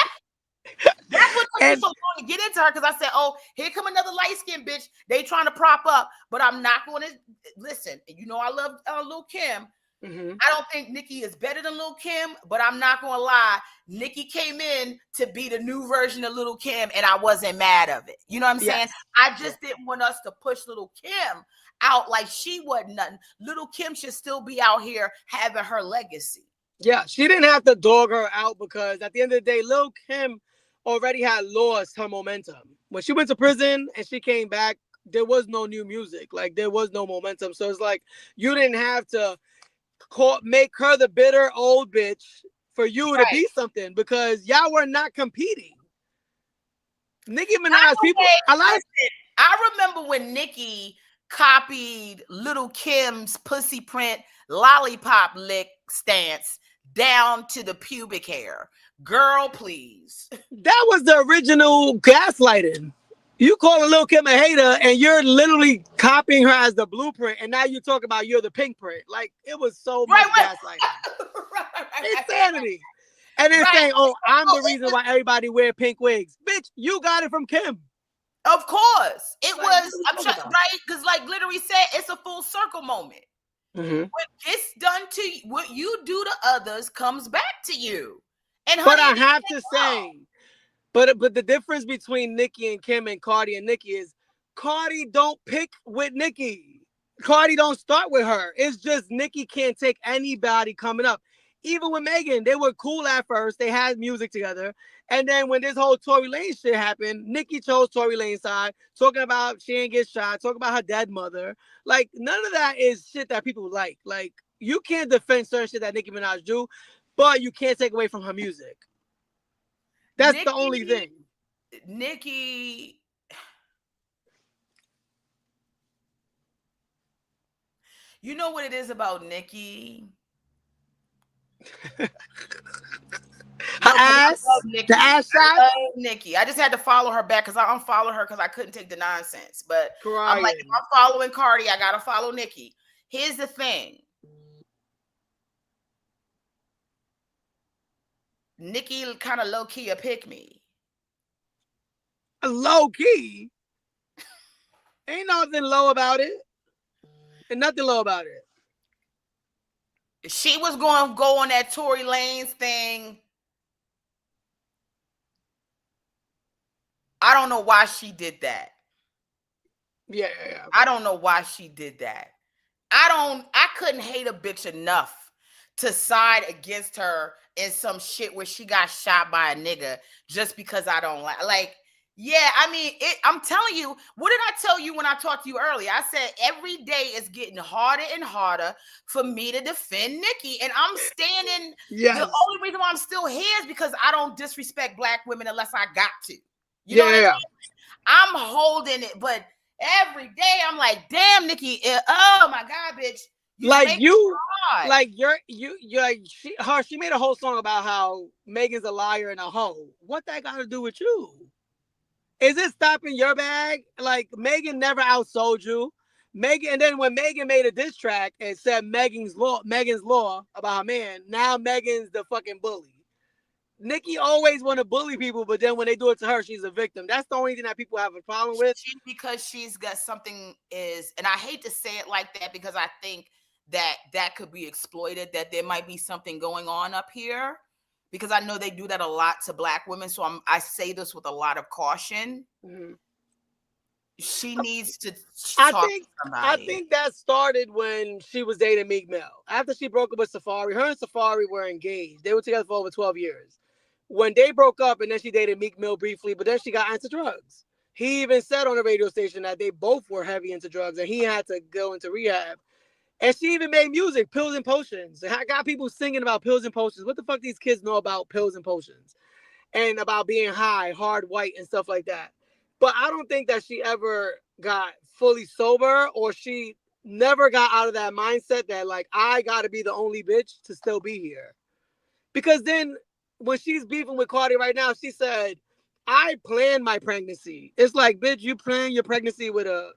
That's what took me so long to get into her, because I said, oh, here come another light-skinned bitch. They trying to prop up, but I'm not going to listen. You know I love Lil Kim. I don't think Nicki is better than Lil Kim, but I'm not going to lie. Nicki came in to be the new version of Lil Kim, and I wasn't mad of it. You know what I'm saying? I just didn't want us to push Lil Kim out like she wasn't nothing. Lil Kim should still be out here having her legacy. Yeah, she didn't have to dog her out because at the end of the day, Lil Kim already had lost her momentum. When she went to prison and she came back, there was no new music. Like, there was no momentum. So it's like, you didn't have to make her the bitter old bitch for you to be something, because y'all were not competing. Nicki Minaj, I remember when Nicki copied Lil Kim's pussy print lollipop lick stance down to the pubic hair. Girl, please. That was the original gaslighting. You calling Lil Kim a hater and you're literally copying her as the blueprint, and now you talk about you're the pink print. Like, it was so much gaslighting. Insanity. And then saying, oh, I'm the reason why everybody wear pink wigs. Bitch, you got it from Kim. Of course. It was, I'm sure, right? Because like literally said, it's a full circle moment. When it's done to you, what you do to others comes back to you. And but I have to say, but the difference between Nicki and Kim and Cardi and Nicki is Cardi don't pick with Nicki. Cardi don't start with her. It's just Nicki can't take anybody coming up. Even with Megan, they were cool at first. They had music together. And then when this whole Tory Lanez shit happened, Nicki chose Tory Lanez side, talking about she ain't get shot, talking about her dead mother. Like, none of that is shit that people like. Like, you can't defend certain shit that Nicki Minaj do, but you can't take away from her music. That's the only thing. Nicki, You know what it is about Nicki? Her No, 'cause I ass, love Nicki. the ass I shot. love Nicki. I just had to follow her back because I unfollowed her because I couldn't take the nonsense. But I'm like, if Crying. I'm following Cardi, I gotta follow Nicki. Here's the thing. Nicki kind of low key a pick me. Low key. Ain't nothing low about it. And nothing low about it. She was going to go on that Tory Lanez thing. I don't know why she did that. Yeah. I don't know why she did that. I couldn't hate a bitch enough to side against her in some shit where she got shot by a nigga just because I don't like, yeah, I mean, I'm telling you, what did I tell you when I talked to you earlier? I said every day is getting harder and harder for me to defend Nicki. And I'm standing. Yes. The only reason why I'm still here is because I don't disrespect black women unless I got to. You know what I mean? I'm holding it, but every day I'm like, damn, Nicki, oh my God, bitch. You're she made a whole song about how Megan's a liar and a hoe. What that got to do with you? Is it stopping your bag? Like, Megan never outsold you. Megan, and then when Megan made a diss track and said Megan's law about her man, now Megan's the fucking bully. Nicki always want to bully people, but then when they do it to her, she's a victim. That's the only thing that people have a problem with. Because she's got something and I hate to say it like that because I think that could be exploited, that there might be something going on up here. Because I know they do that a lot to black women. So I say this with a lot of caution. Mm-hmm. She needs to talk to somebody. I think that started when she was dating Meek Mill. After she broke up with Safari, her and Safari were engaged. They were together for over 12 years. When they broke up and then she dated Meek Mill briefly, but then she got into drugs. He even said on the radio station that they both were heavy into drugs and he had to go into rehab. And she even made music, Pills and Potions. I got people singing about pills and potions. What the fuck these kids know about pills and potions? And about being high, hard white, and stuff like that. But I don't think that she ever got fully sober, or she never got out of that mindset that, like, I got to be the only bitch to still be here. Because then when she's beefing with Cardi right now, she said, I planned my pregnancy. It's like, bitch, you plan your pregnancy with a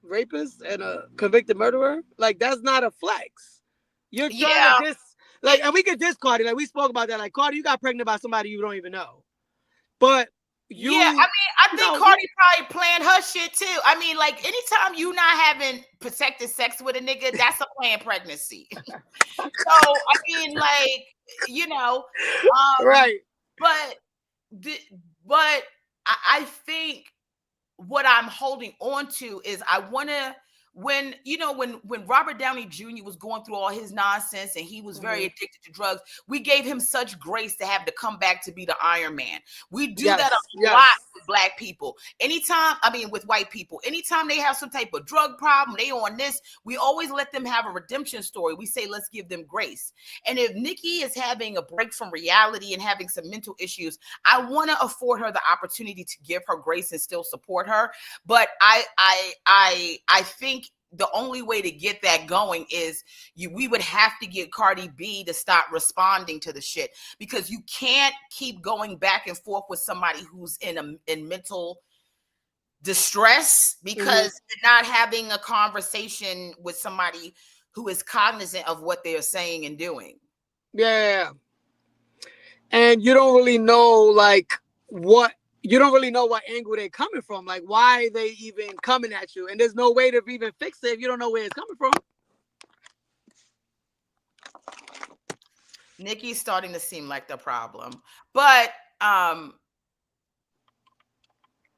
rapist and a convicted murderer? Like, that's not a flex. You're trying to and we could diss Cardi. Like, we spoke about that. Like, Cardi, you got pregnant by somebody you don't even know. But I think Cardi probably planned her shit too. I mean, like, anytime you not having protected sex with a nigga, that's a planned pregnancy. So, I mean, like, right. But I think what I'm holding on to is I want to, when Robert Downey Jr. was going through all his nonsense and he was very addicted to drugs, we gave him such grace to have to come back to be the Iron Man. We do that a lot with black people. With white people, anytime they have some type of drug problem, they on this, we always let them have a redemption story. We say, let's give them grace. And if Nicki is having a break from reality and having some mental issues, I want to afford her the opportunity to give her grace and still support her. But I think the only way to get that going is we would have to get Cardi B to stop responding to the shit, because you can't keep going back and forth with somebody who's in mental distress because you're not having a conversation with somebody who is cognizant of what they're saying and doing. Yeah. And you don't really know what angle they're coming from, like why they even coming at you. And there's no way to even fix it if you don't know where it's coming from. Nicki's starting to seem like the problem. But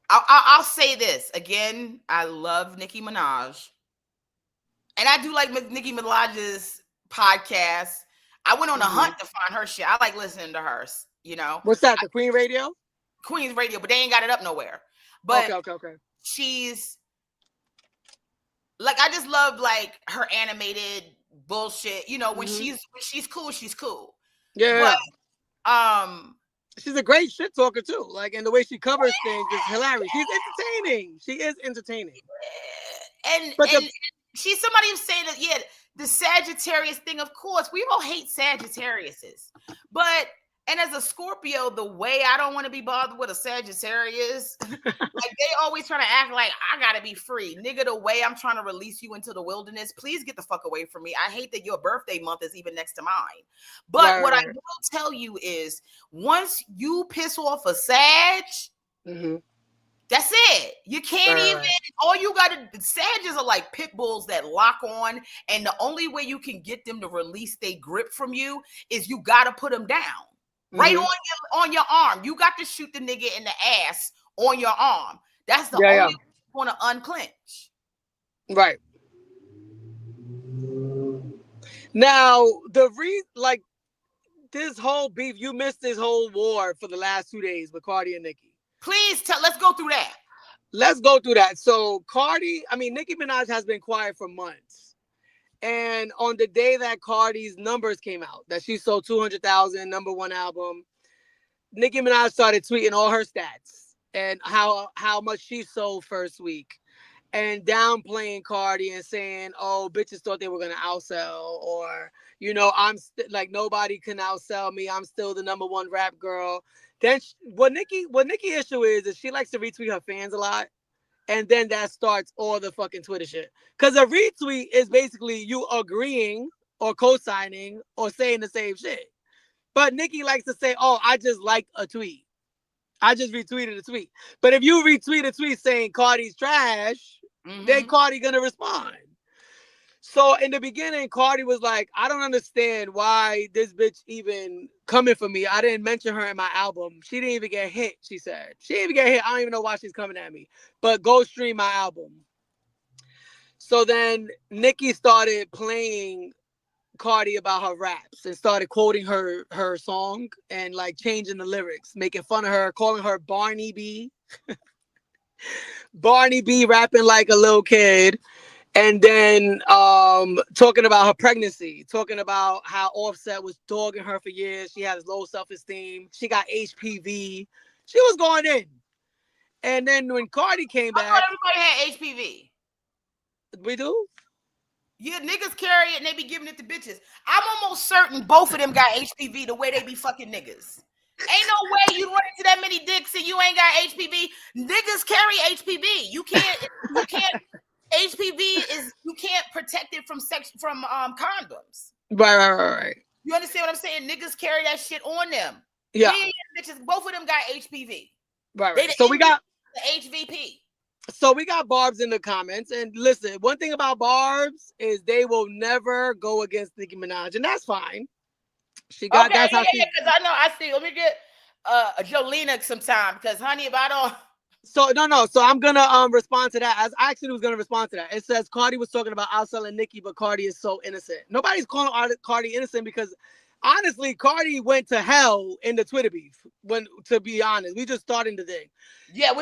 I'll say this again. I love Nicki Minaj. And I do like Nicki Minaj's podcast. I went on a hunt to find her shit. I like listening to hers, What's that, the Queen Radio? Queen's Radio, but they ain't got it up nowhere. But okay. She's like, I just love like her animated bullshit. When she's cool, she's cool. Yeah. But she's a great shit talker too. Like, and the way she covers things is hilarious. She's entertaining. She is entertaining. somebody was saying that, yeah, the Sagittarius thing, of course, we all hate Sagittariuses. But, and as a Scorpio, the way I don't want to be bothered with a Sagittarius, like they always trying to act like I gotta be free. Nigga, the way I'm trying to release you into the wilderness, please get the fuck away from me. I hate that your birthday month is even next to mine. But what I will tell you is, once you piss off a Sag, that's it. You can't even, all you gotta, Sages are like pit bulls that lock on, and the only way you can get them to release their grip from you is you gotta put them down. Right on your arm. You got to shoot the nigga in the ass on your arm. That's the only way you want to unclench. Right. Now, like this whole beef, you missed this whole war for the last 2 days with Cardi and Nicki. Please let's go through that. Let's go through that. So Nicki Minaj has been quiet for months. And on the day that Cardi's numbers came out, that she sold 200,000, #1 album, Nicki Minaj started tweeting all her stats and how much she sold first week, and downplaying Cardi and saying, "Oh, bitches thought they were gonna outsell," or I'm like, nobody can outsell me. I'm still the #1 rap girl. Then what Nicki issue is she likes to retweet her fans a lot. And then that starts all the fucking Twitter shit. Because a retweet is basically you agreeing or co-signing or saying the same shit. But Nicki likes to say, "Oh, I just liked a tweet. I just retweeted a tweet." But if you retweet a tweet saying Cardi's trash, then Cardi gonna respond. So in the beginning, Cardi was like, "I don't understand why this bitch even coming for me. I didn't mention her in my album. She didn't even get hit," she said. "She didn't even get hit. I don't even know why she's coming at me. But go stream my album." So then Nicki started playing Cardi about her raps and started quoting her song and like changing the lyrics, making fun of her, calling her Barney B. Barney B rapping like a little kid. And then talking about her pregnancy, talking about how Offset was dogging her for years. She has low self-esteem. She got HPV. She was going in. And then when Cardi came back... I thought everybody had HPV. We do? Yeah, niggas carry it and they be giving it to bitches. I'm almost certain both of them got HPV the way they be fucking niggas. Ain't no way you run into that many dicks and you ain't got HPV. Niggas carry HPV. You can't... HPV is, you can't protect it from condoms. Right. You understand what I'm saying? Niggas carry that shit on them. Yeah. Bitches, both of them got HPV. Right. So we got the HVP. So we got Barb's in the comments. And listen, one thing about Barb's is they will never go against Nicki Minaj, and that's fine. She got because I see. Let me get a Jolena sometime, because honey, if I don't. So no. So I'm gonna respond to that. As I actually was gonna respond to that. It says Cardi was talking about outselling Nicki, but Cardi is so innocent. Nobody's calling Cardi innocent, because honestly, Cardi went to hell in the Twitter beef. To be honest, we just starting the thing. Yeah,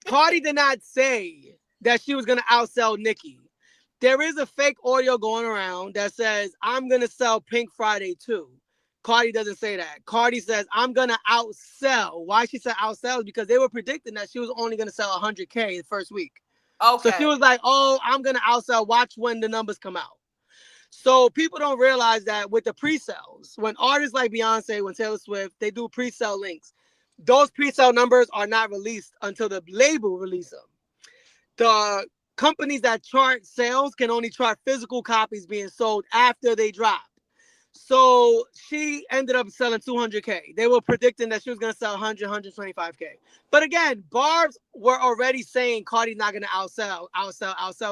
Cardi did not say that she was gonna outsell Nicki. There is a fake audio going around that says, "I'm gonna sell Pink Friday too." Cardi doesn't say that. Cardi says, "I'm going to outsell." Why she said outsell is because they were predicting that she was only going to sell 100K the first week. Okay. So she was like, "Oh, I'm going to outsell. Watch when the numbers come out." So people don't realize that with the pre-sales, when artists like Beyonce, when Taylor Swift, they do pre-sale links, those pre-sale numbers are not released until the label release them. The companies that chart sales can only chart physical copies being sold after they drop. So she ended up selling 200K. They were predicting that she was going to sell 125K. But again, Barb's were already saying Cardi's not going to outsell.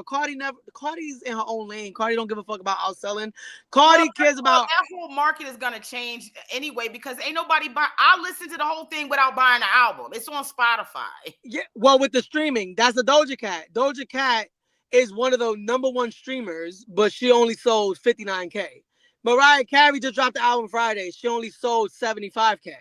Cardi's in her own lane. Cardi don't give a fuck about outselling. Cardi cares about... That whole market is going to change anyway, because ain't nobody buy... I listen to the whole thing without buying the album. It's on Spotify. Yeah, well, with the streaming, that's the Doja Cat. Doja Cat is one of the #1 streamers, but she only sold 59K. Mariah Carey just dropped the album Friday. She only sold 75K.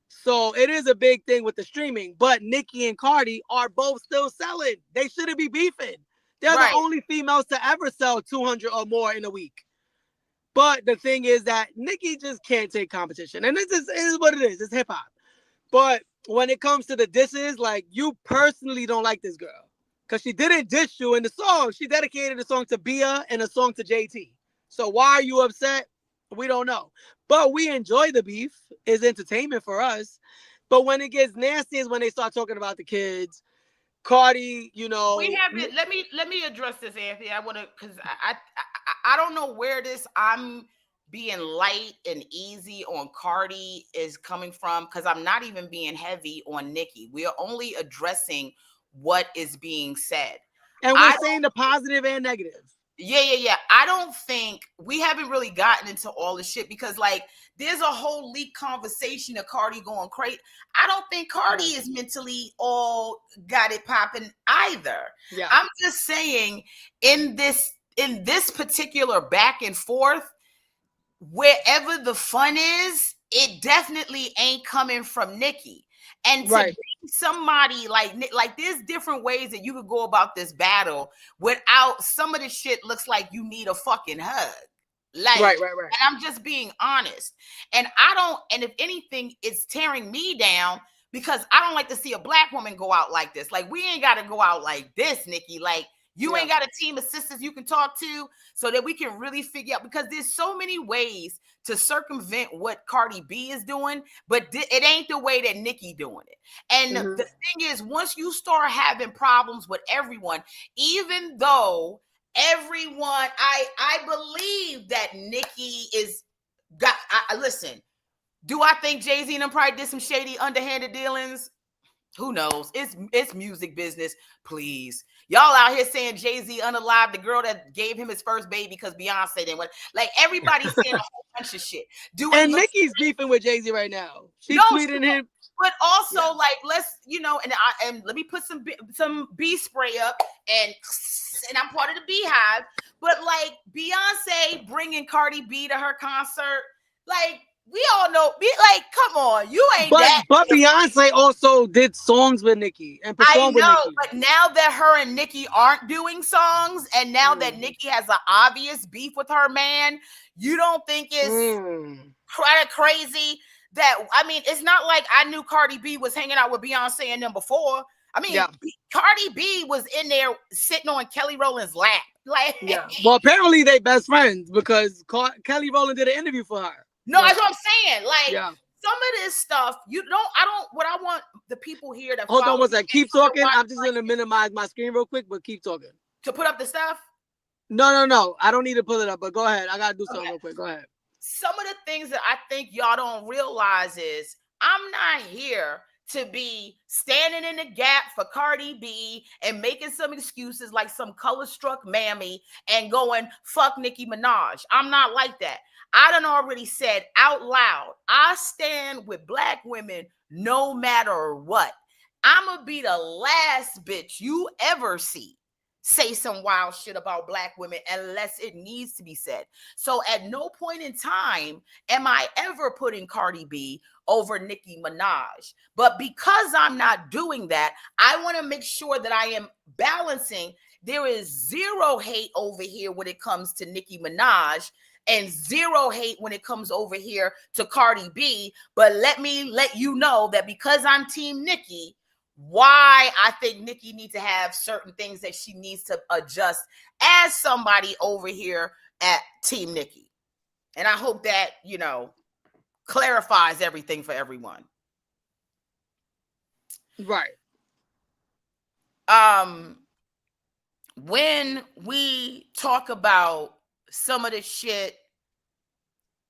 So it is a big thing with the streaming. But Nicki and Cardi are both still selling. They shouldn't be beefing. They're the only females to ever sell 200 or more in a week. But the thing is that Nicki just can't take competition. And it is what it is. It's hip hop. But when it comes to the disses, like, you personally don't like this girl. Because she didn't diss you in the song. She dedicated the song to Bia and a song to JT. So why are you upset? We don't know. But we enjoy the beef. It's entertainment for us. But when it gets nasty is when they start talking about the kids. Cardi, you know. We haven't. Let me address this, Anthony. I want to, because I don't know where this I'm being light and easy on Cardi is coming from, because I'm not even being heavy on Nicki. We are only addressing what is being said. And we're saying the positive and negative. Yeah. I don't think we haven't really gotten into all the shit, because like there's a whole leak conversation of Cardi going crazy. I don't think Cardi is mentally all got it popping either. Yeah. I'm just saying in this particular back and forth, wherever the fun is, it definitely ain't coming from Nicki. And to be somebody like there's different ways that you could go about this battle without some of the shit looks like you need a fucking hug. Like, right. And I'm just being honest. And and if anything, it's tearing me down, because I don't like to see a black woman go out like this. Like, we ain't got to go out like this, Nicki. Like, you ain't got a team of sisters you can talk to so that we can really figure out, because there's so many ways to circumvent what Cardi B is doing, but it ain't the way that Nicki doing it. And the thing is, once you start having problems with everyone, even though everyone, I believe that Nicki is got, listen, do I think Jay-Z and them probably did some shady underhanded dealings? Who knows? It's music business. Please. Y'all out here saying Jay-Z unalive the girl that gave him his first baby because Beyonce didn't want. Like, everybody's saying a whole bunch of shit. And Nicki's beefing with Jay-Z right now. She's tweeting him. But also, like, let's, and let me put some bee spray up, and I'm part of the beehive. But like, Beyonce bringing Cardi B to her concert, like, we all know, like, come on, you ain't that. But Beyonce also did songs with Nicki and performed with Nicki. But now that her and Nicki aren't doing songs, and now that Nicki has an obvious beef with her man, you don't think it's kind of crazy that, I mean, it's not like I knew Cardi B was hanging out with Beyonce and them before. I mean, Cardi B was in there sitting on Kelly Rowland's lap. Like, well, apparently they best friends, because Kelly Rowland did an interview for her. No, that's what I'm saying. Like, some of this stuff, what I want the people here to hold on one second. Keep talking. I'm just going to minimize my screen real quick, but keep talking. To put up the stuff? No. I don't need to pull it up, but go ahead. I got to do something real quick. Go ahead. Some of the things that I think y'all don't realize is I'm not here to be standing in the gap for Cardi B and making some excuses like some color-struck mammy and going, fuck Nicki Minaj. I'm not like that. I done already said out loud, I stand with black women no matter what. I'm going to be the last bitch you ever see say some wild shit about black women unless it needs to be said. So at no point in time am I ever putting Cardi B over Nicki Minaj. But because I'm not doing that, I want to make sure that I am balancing. There is zero hate over here when it comes to Nicki Minaj, and zero hate when it comes over here to Cardi B. But let me let you know that because I'm Team Nicki, why I think Nicki needs to have certain things that she needs to adjust as somebody over here at Team Nicki. And I hope that, clarifies everything for everyone. Right. When we talk about some of the shit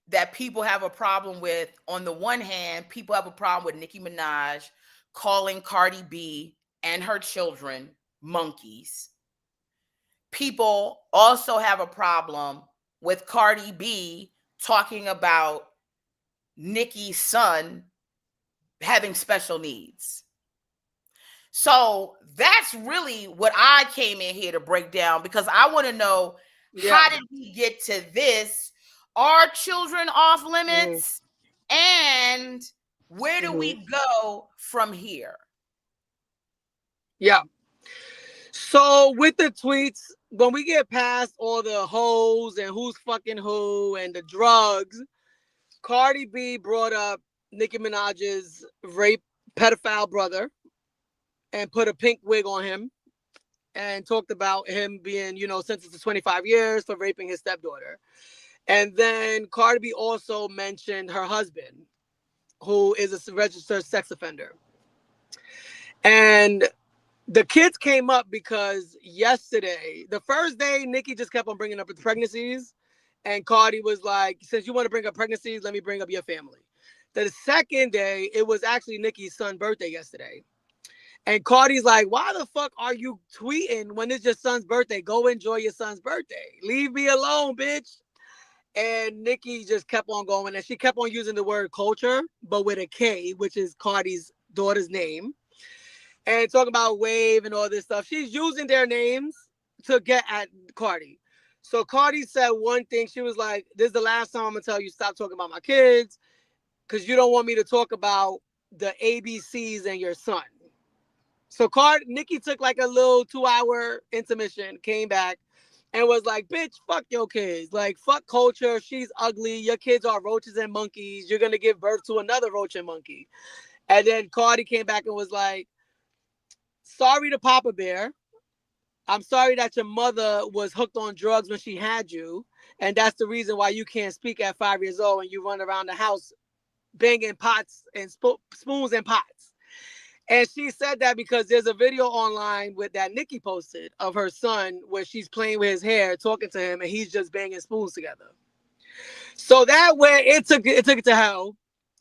that people have a problem with, on the one hand, people have a problem with Nicki Minaj calling Cardi B and her children monkeys. People also have a problem with Cardi B talking about Nicki's son having special needs. So that's really what I came in here to break down, because I want to know, how did we get to this? Are children off limits? And where do we go from here? Yeah. So with the tweets, when we get past all the hoes and who's fucking who and the drugs, Cardi B brought up Nicki Minaj's rape pedophile brother and put a pink wig on him. and talked about him being, sentenced to 25 years for raping his stepdaughter. And then Cardi B also mentioned her husband, who is a registered sex offender. And the kids came up because yesterday, the first day, Nicki just kept on bringing up the pregnancies. And Cardi was like, since you want to bring up pregnancies, let me bring up your family. The second day, it was actually Nicki's son's birthday yesterday. And Cardi's like, why the fuck are you tweeting when it's your son's birthday? Go enjoy your son's birthday. Leave me alone, bitch. And Nicki just kept on going. And she kept on using the word culture, but with a K, which is Cardi's daughter's name. And talking about Wave and all this stuff. She's using their names to get at Cardi. So Cardi said one thing. She was like, this is the last time I'm going to tell you stop talking about my kids because you don't want me to talk about the ABCs and your son. So Nicki took like a little 2-hour intermission, came back and was like, bitch, fuck your kids. Like, fuck culture. She's ugly. Your kids are roaches and monkeys. You're going to give birth to another roach and monkey. And then Cardi came back and was like, sorry to Papa Bear. I'm sorry that your mother was hooked on drugs when she had you. And that's the reason why you can't speak at 5 years old and you run around the house banging pots and spoons and pots. And she said that because there's a video online with that Nicki posted of her son where she's playing with his hair, talking to him, and he's just banging spoons together. So that way it took it to hell.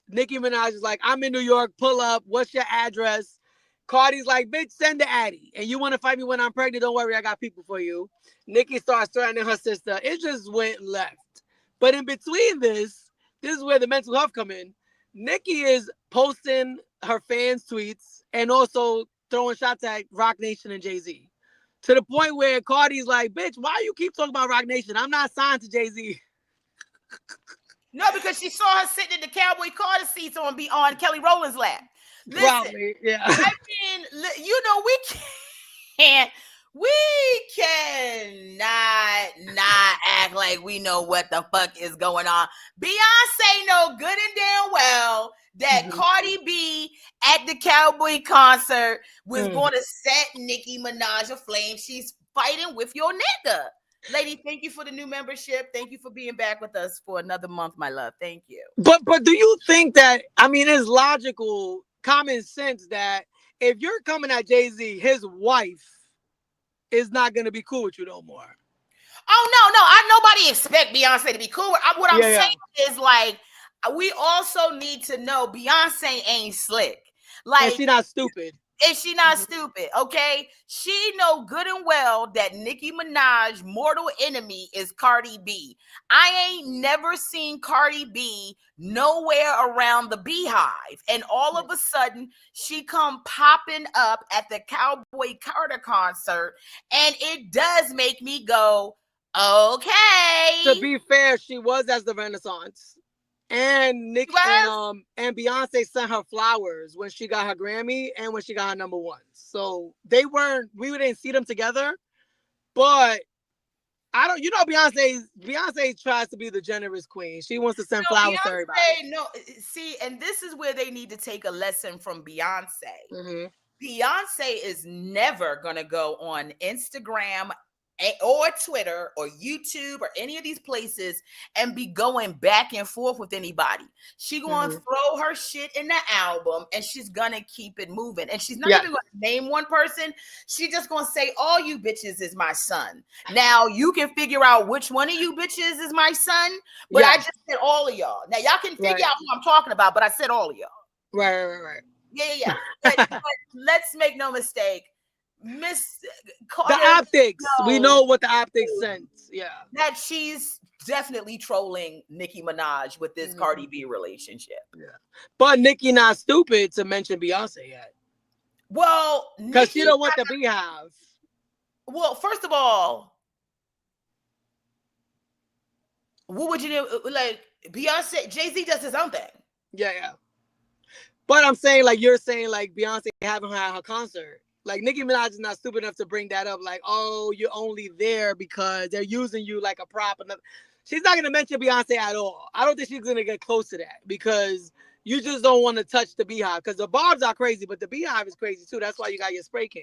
Nicki Minaj is like, I'm in New York, pull up, what's your address? Cardi's like, bitch, send the Addy. And you want to fight me when I'm pregnant? Don't worry, I got people for you. Nicki starts threatening her sister. It just went left. But in between this is where the mental health come in. Nicki is posting her fans' tweets and also throwing shots at Roc Nation and Jay-Z. To the point where Cardi's like, bitch, why you keep talking about Roc Nation? I'm not signed to Jay-Z. No, because she saw her sitting in the Cowboy Carter seats on Kelly Rowland's lap. Listen, probably, yeah. I mean, we cannot not act like we know what the fuck is going on. Beyonce know good and damn well that Cardi B at the Cowboy concert was going to set Nicki Minaj aflame. She's fighting with your nigga. Lady, thank you for the new membership. Thank you for being back with us for another month, my love. Thank you. But do you think that, I mean, it's logical, common sense that if you're coming at Jay-Z, his wife is not going to be cool with you no more? Oh, no. Nobody expect Beyonce to be cool. What I'm saying is, like, we also need to know Beyonce ain't slick. Like, and she's not stupid. And she not stupid, okay? She know good and well that Nicki Minaj's mortal enemy is Cardi B. I ain't never seen Cardi B nowhere around the Beehive. And all of a sudden, she come popping up at the Cowboy Carter concert. And it does make me go, okay. To be fair, she was at the Renaissance. And Nicki and Beyonce sent her flowers when she got her Grammy and when she got her #1. So we didn't see them together, but Beyonce tries to be the generous queen. She wants to send flowers to everybody. See, and this is where they need to take a lesson from Beyonce. Beyonce is never going to go on Instagram or Twitter or YouTube or any of these places and be going back and forth with anybody. She gonna throw her shit in the album and she's gonna keep it moving. And she's not even gonna name one person. She just gonna say, all you bitches is my son. Now you can figure out which one of you bitches is my son, but I just said all of y'all. Now y'all can figure out who I'm talking about, but I said all of y'all. Right. Yeah. but let's make no mistake. Miss Carter, the optics. We know what the optics sense. Yeah. That she's definitely trolling Nicki Minaj with this Cardi B relationship. Yeah. But Nicki not stupid to mention Beyonce yet. Well, because she don't want the Beehive. Well, first of all, what would you do? Like Beyonce, Jay-Z does his own thing. Yeah. But I'm saying, like you're saying, like Beyonce having her at her concert. Like Nicki Minaj is not stupid enough to bring that up. Like, oh, you're only there because they're using you like a prop. She's not going to mention Beyonce at all. I don't think she's going to get close to that because you just don't want to touch the Beehive because the Barbs are crazy, but the Beehive is crazy too. That's why you got your spray can.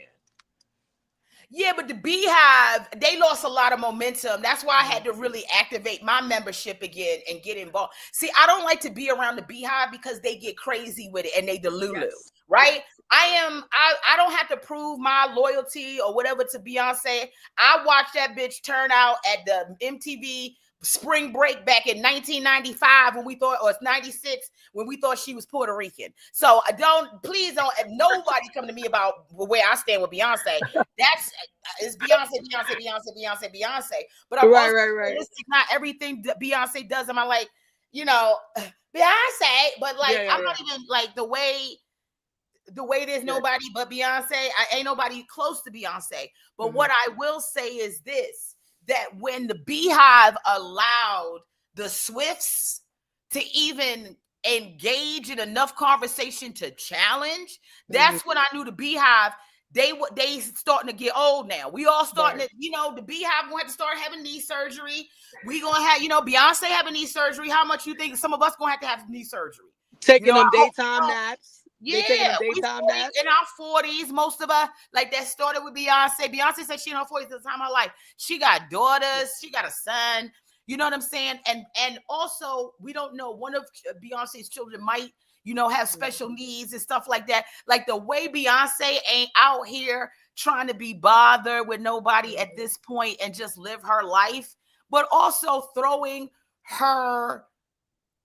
Yeah, but the Beehive, they lost a lot of momentum. That's why I had to really activate my membership again and get involved. See, I don't like to be around the Beehive because they get crazy with it and they delulu, right? Yes. I don't have to prove my loyalty or whatever to Beyonce. I watched that bitch turn out at the MTV spring break back in 1995 when we thought, or it's 96 when we thought she was Puerto Rican. So please don't, nobody come to me about where I stand with Beyonce. It's Beyonce. But I'm also realistic. Not everything that Beyonce does am I like, Beyonce, but like I'm not even like the way there's nobody but Beyonce. I ain't nobody close to Beyonce. But what I will say is this, that when the Beehive allowed the Swifts to even engage in enough conversation to challenge, that's when I knew the Beehive, they starting to get old now. We all starting to, the Beehive going to start having knee surgery. We gonna have, Beyonce having knee surgery. How much you think some of us gonna have knee surgery? Taking them daytime naps. Yeah, we in our 40s, most of us, like that started with Beyonce. Beyonce said she in her 40s at the time of her life. She got daughters, she got a son, you know what I'm saying? And also, we don't know, one of Beyonce's children might, have special needs and stuff like that. Like the way Beyonce ain't out here trying to be bothered with nobody at this point and just live her life, but also throwing her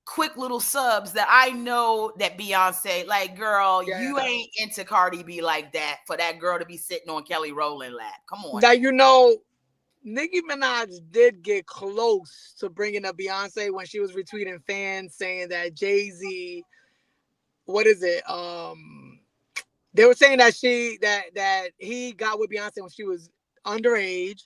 quick little subs that I know that Beyonce, like, girl, you ain't into Cardi B like that for that girl to be sitting on Kelly Rowland lap. Come on. Now, Nicki Minaj did get close to bringing up Beyonce when she was retweeting fans saying that Jay-Z, what is it? They were saying that that he got with Beyonce when she was underage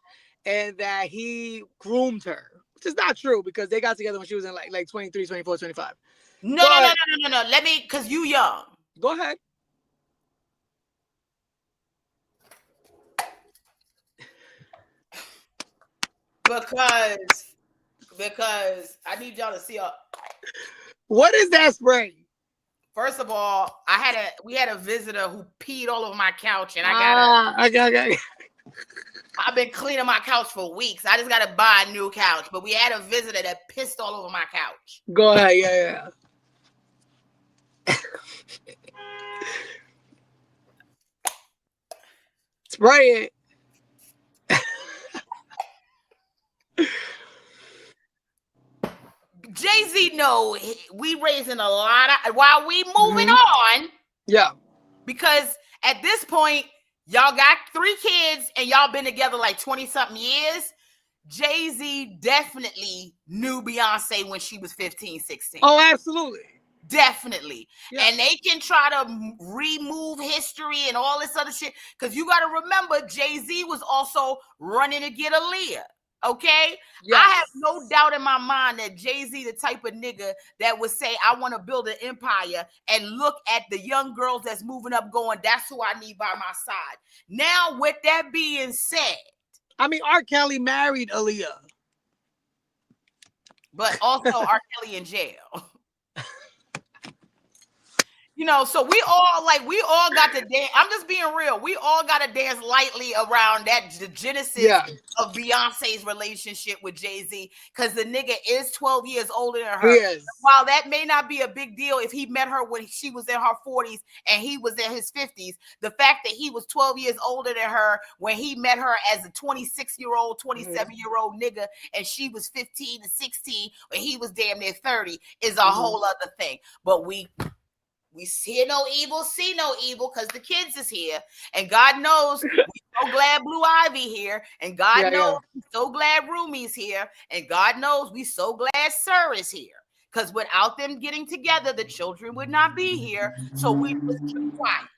and that he groomed her. Which is not true because they got together when she was in like 23, 24, 25. No. Let me, because you young. Go ahead. Because I need y'all to see. What is that spray? First of all, we had a visitor who peed all over my couch, and I've been cleaning my couch for weeks. I just got to buy a new couch. But we had a visitor that pissed all over my couch. Go ahead. Yeah. Spray it. Jay-Z, no, we raising a lot of, while we moving on. Yeah. Because at this point, y'all got 3 kids and y'all been together like 20-something years. Jay-Z definitely knew Beyonce when she was 15, 16. Oh, absolutely. Definitely. Yeah. And they can try to remove history and all this other shit. Because you got to remember, Jay-Z was also running to get Aaliyah. Okay? Yes. I have no doubt in my mind that Jay-Z the type of nigga that would say, I want to build an empire and look at the young girls that's moving up going, that's who I need by my side. Now, with that being said, I mean, R. Kelly married Aaliyah. But also R. Kelly in jail. So we all got to dance. I'm just being real. We all got to dance lightly around the genesis of Beyonce's relationship with Jay-Z, because the nigga is 12 years older than her. Yes. While that may not be a big deal if he met her when she was in her 40s and he was in his 50s, the fact that he was 12 years older than her when he met her as a 26-year-old, 27-year-old nigga, and she was 15 to 16 when he was damn near 30 is a whole other thing. But we hear no evil, see no evil, because the kids is here. And God knows we so glad Blue Ivy here. And God knows we so glad Rumi's here. And God knows we so glad Sir is here. Because without them getting together, the children would not be here. So we just keep quiet.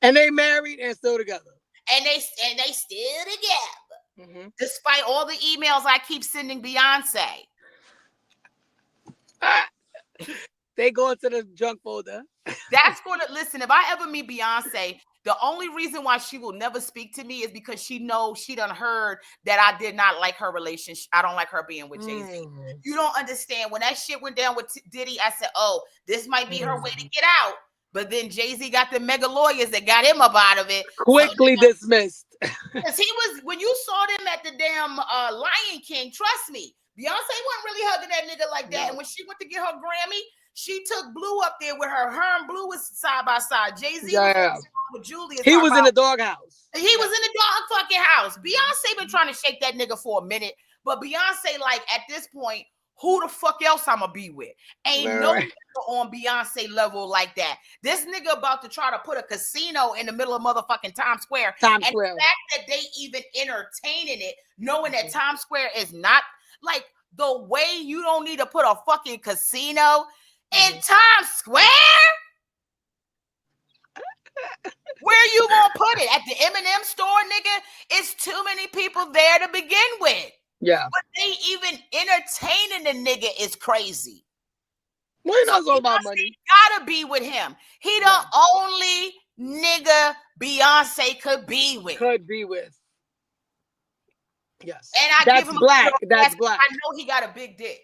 And they married and still together. And they still together. Despite all the emails I keep sending Beyonce. They go into the junk folder. That's going to, listen, if I ever meet Beyonce, the only reason why she will never speak to me is because she knows she done heard that I did not like her relationship. I don't like her being with Jay-Z. You don't understand. When that shit went down with Diddy, I said, oh, this might be her way to get out. But then Jay-Z got the mega lawyers that got him up out of it. Quickly dismissed. Because he was, when you saw them at the damn Lion King, trust me, Beyonce wasn't really hugging that nigga like that. No. And when she went to get her Grammy, she took Blue up there with her. Her and Blue was side by side. Jay-Z was with Julius. He was in the doghouse. He was in the dog fucking house. Beyonce been trying to shake that nigga for a minute, but Beyonce, like, at this point, who the fuck else I'ma be with? Ain't no nigga on Beyonce level like that. This nigga about to try to put a casino in the middle of motherfucking Times Square. The fact that they even entertaining it, knowing that Times Square is not, like, the way you don't need to put a fucking casino in Times Square? Where you gonna put it? At the M&M store, nigga? It's too many people there to begin with. Yeah. But they even entertaining the nigga is crazy. Well, it's not all about money. Gotta be with him. He the only nigga Beyonce could be with. Yes. And I that's give him black. That's black. I know he got a big dick.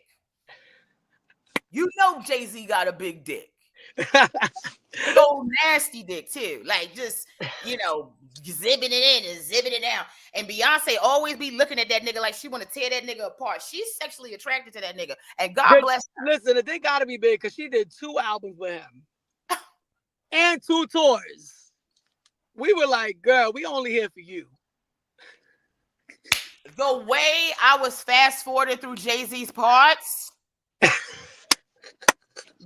You know Jay-Z got a big dick. Big old nasty dick too, like just, you know, zipping it in and zipping it down. And Beyonce always be looking at that nigga like she want to tear that nigga apart. She's sexually attracted to that nigga, and God bless her. Listen, they gotta be big because she did 2 albums with him and 2 tours. We were like, girl, we only here for you. The way I was fast forwarding through Jay-Z's parts.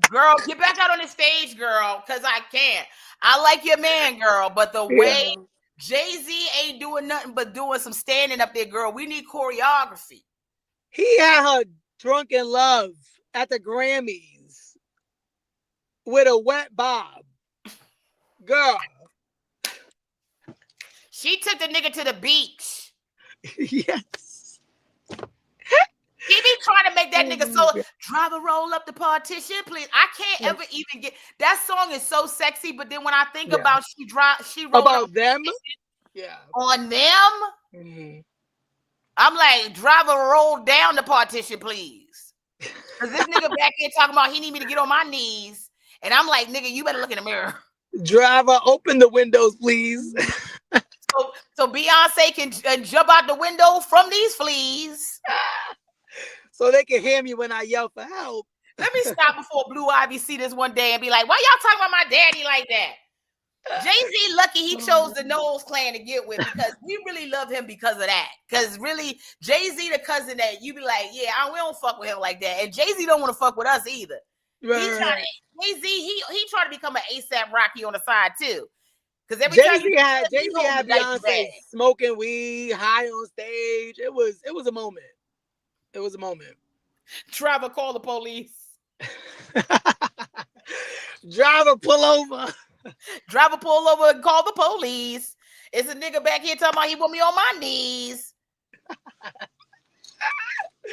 Girl, get back out on the stage, girl, because I can't. I like your man, girl, but the way Jay-Z ain't doing nothing but doing some standing up there, girl, we need choreography. He had her drunk in love at the Grammys with a wet bob. Girl. She took the nigga to the beach. Yes. He be trying to make that nigga so driver roll up the partition, please. I can't ever even get that song is so sexy, but then when I think about she rolled about them, on them, I'm like, driver roll down the partition, please. Because this nigga back here talking about he need me to get on my knees, and I'm like, nigga, you better look in the mirror. Driver, open the windows, please. so Beyonce can jump out the window from these fleas. So they can hear me when I yell for help. Let me stop before Blue Ivy see this one day and be like, why y'all talking about my daddy like that? Jay-Z lucky he chose the Knowles clan to get with, because we really love him because of that. Because really, Jay-Z the cousin that you be like, yeah, we don't fuck with him like that. And Jay-Z don't want to fuck with us either. Jay-Z, he tried to become an ASAP Rocky on the side too. Because every Jay-Z had Beyonce smoking weed, high on stage. It was a moment. It was a moment. Driver, call the police. Driver, pull over. Driver, pull over and call the police. It's a nigga back here talking about he want me on my knees.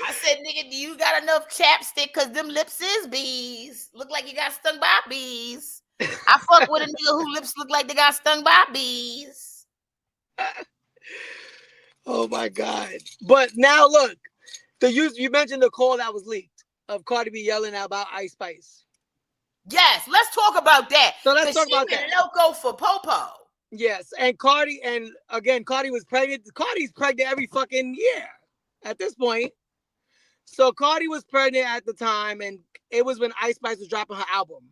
I said, nigga, do you got enough chapstick? Because them lips is bees. Look like you got stung by bees. I fuck with a nigga who lips look like they got stung by bees. Oh, my God. But now, look. You mentioned the call that was leaked of Cardi B yelling about Ice Spice. Yes, let's talk about that. So let's talk about that. Loco for Popo. Yes, and Cardi was pregnant. Cardi's pregnant every fucking year at this point. So Cardi was pregnant at the time, and it was when Ice Spice was dropping her album.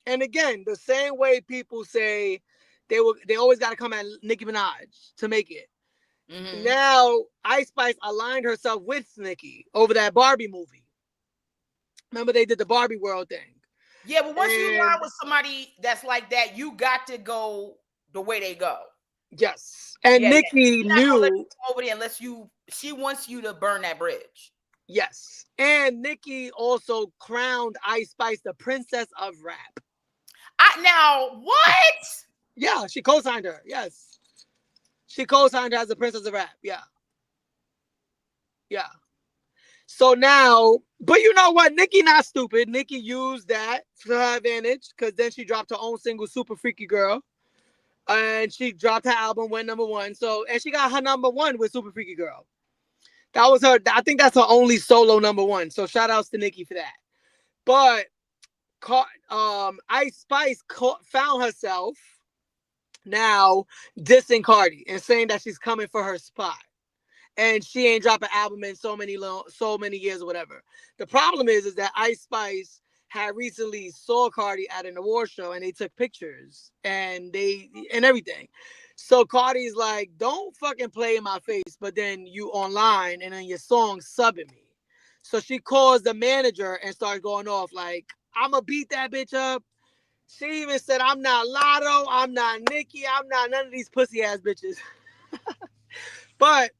And again, the same way people say they always got to come at Nicki Minaj to make it. Mm-hmm. Now, Ice Spice aligned herself with Nicki over that Barbie movie. Remember, they did the Barbie World thing. Yeah, but once you align with somebody that's like that, you got to go the way they go. Yes, and Nicki knew over there unless she wants you to burn that bridge. Yes, and Nicki also crowned Ice Spice the princess of rap. Now what? Yeah, she co-signed her. Yes. She co-signed her as the princess of rap. Yeah. So now, but you know what? Nicki not stupid. Nicki used that to her advantage, because then she dropped her own single, Super Freaky Girl. And she dropped her album, went #1. So, and she got her #1 with Super Freaky Girl. That was her. I think that's her only solo #1. So shout outs to Nicki for that. But Ice Spice found herself now dissing Cardi and saying that she's coming for her spot. And she ain't dropped an album in so many years or whatever. The problem is that Ice Spice had recently saw Cardi at an award show and they took pictures and everything. So Cardi's like, don't fucking play in my face, but then you online and then your song subbing me. So she calls the manager and starts going off like, I'ma beat that bitch up. She even said, I'm not Lotto, I'm not Nicki, I'm not none of these pussy ass bitches. But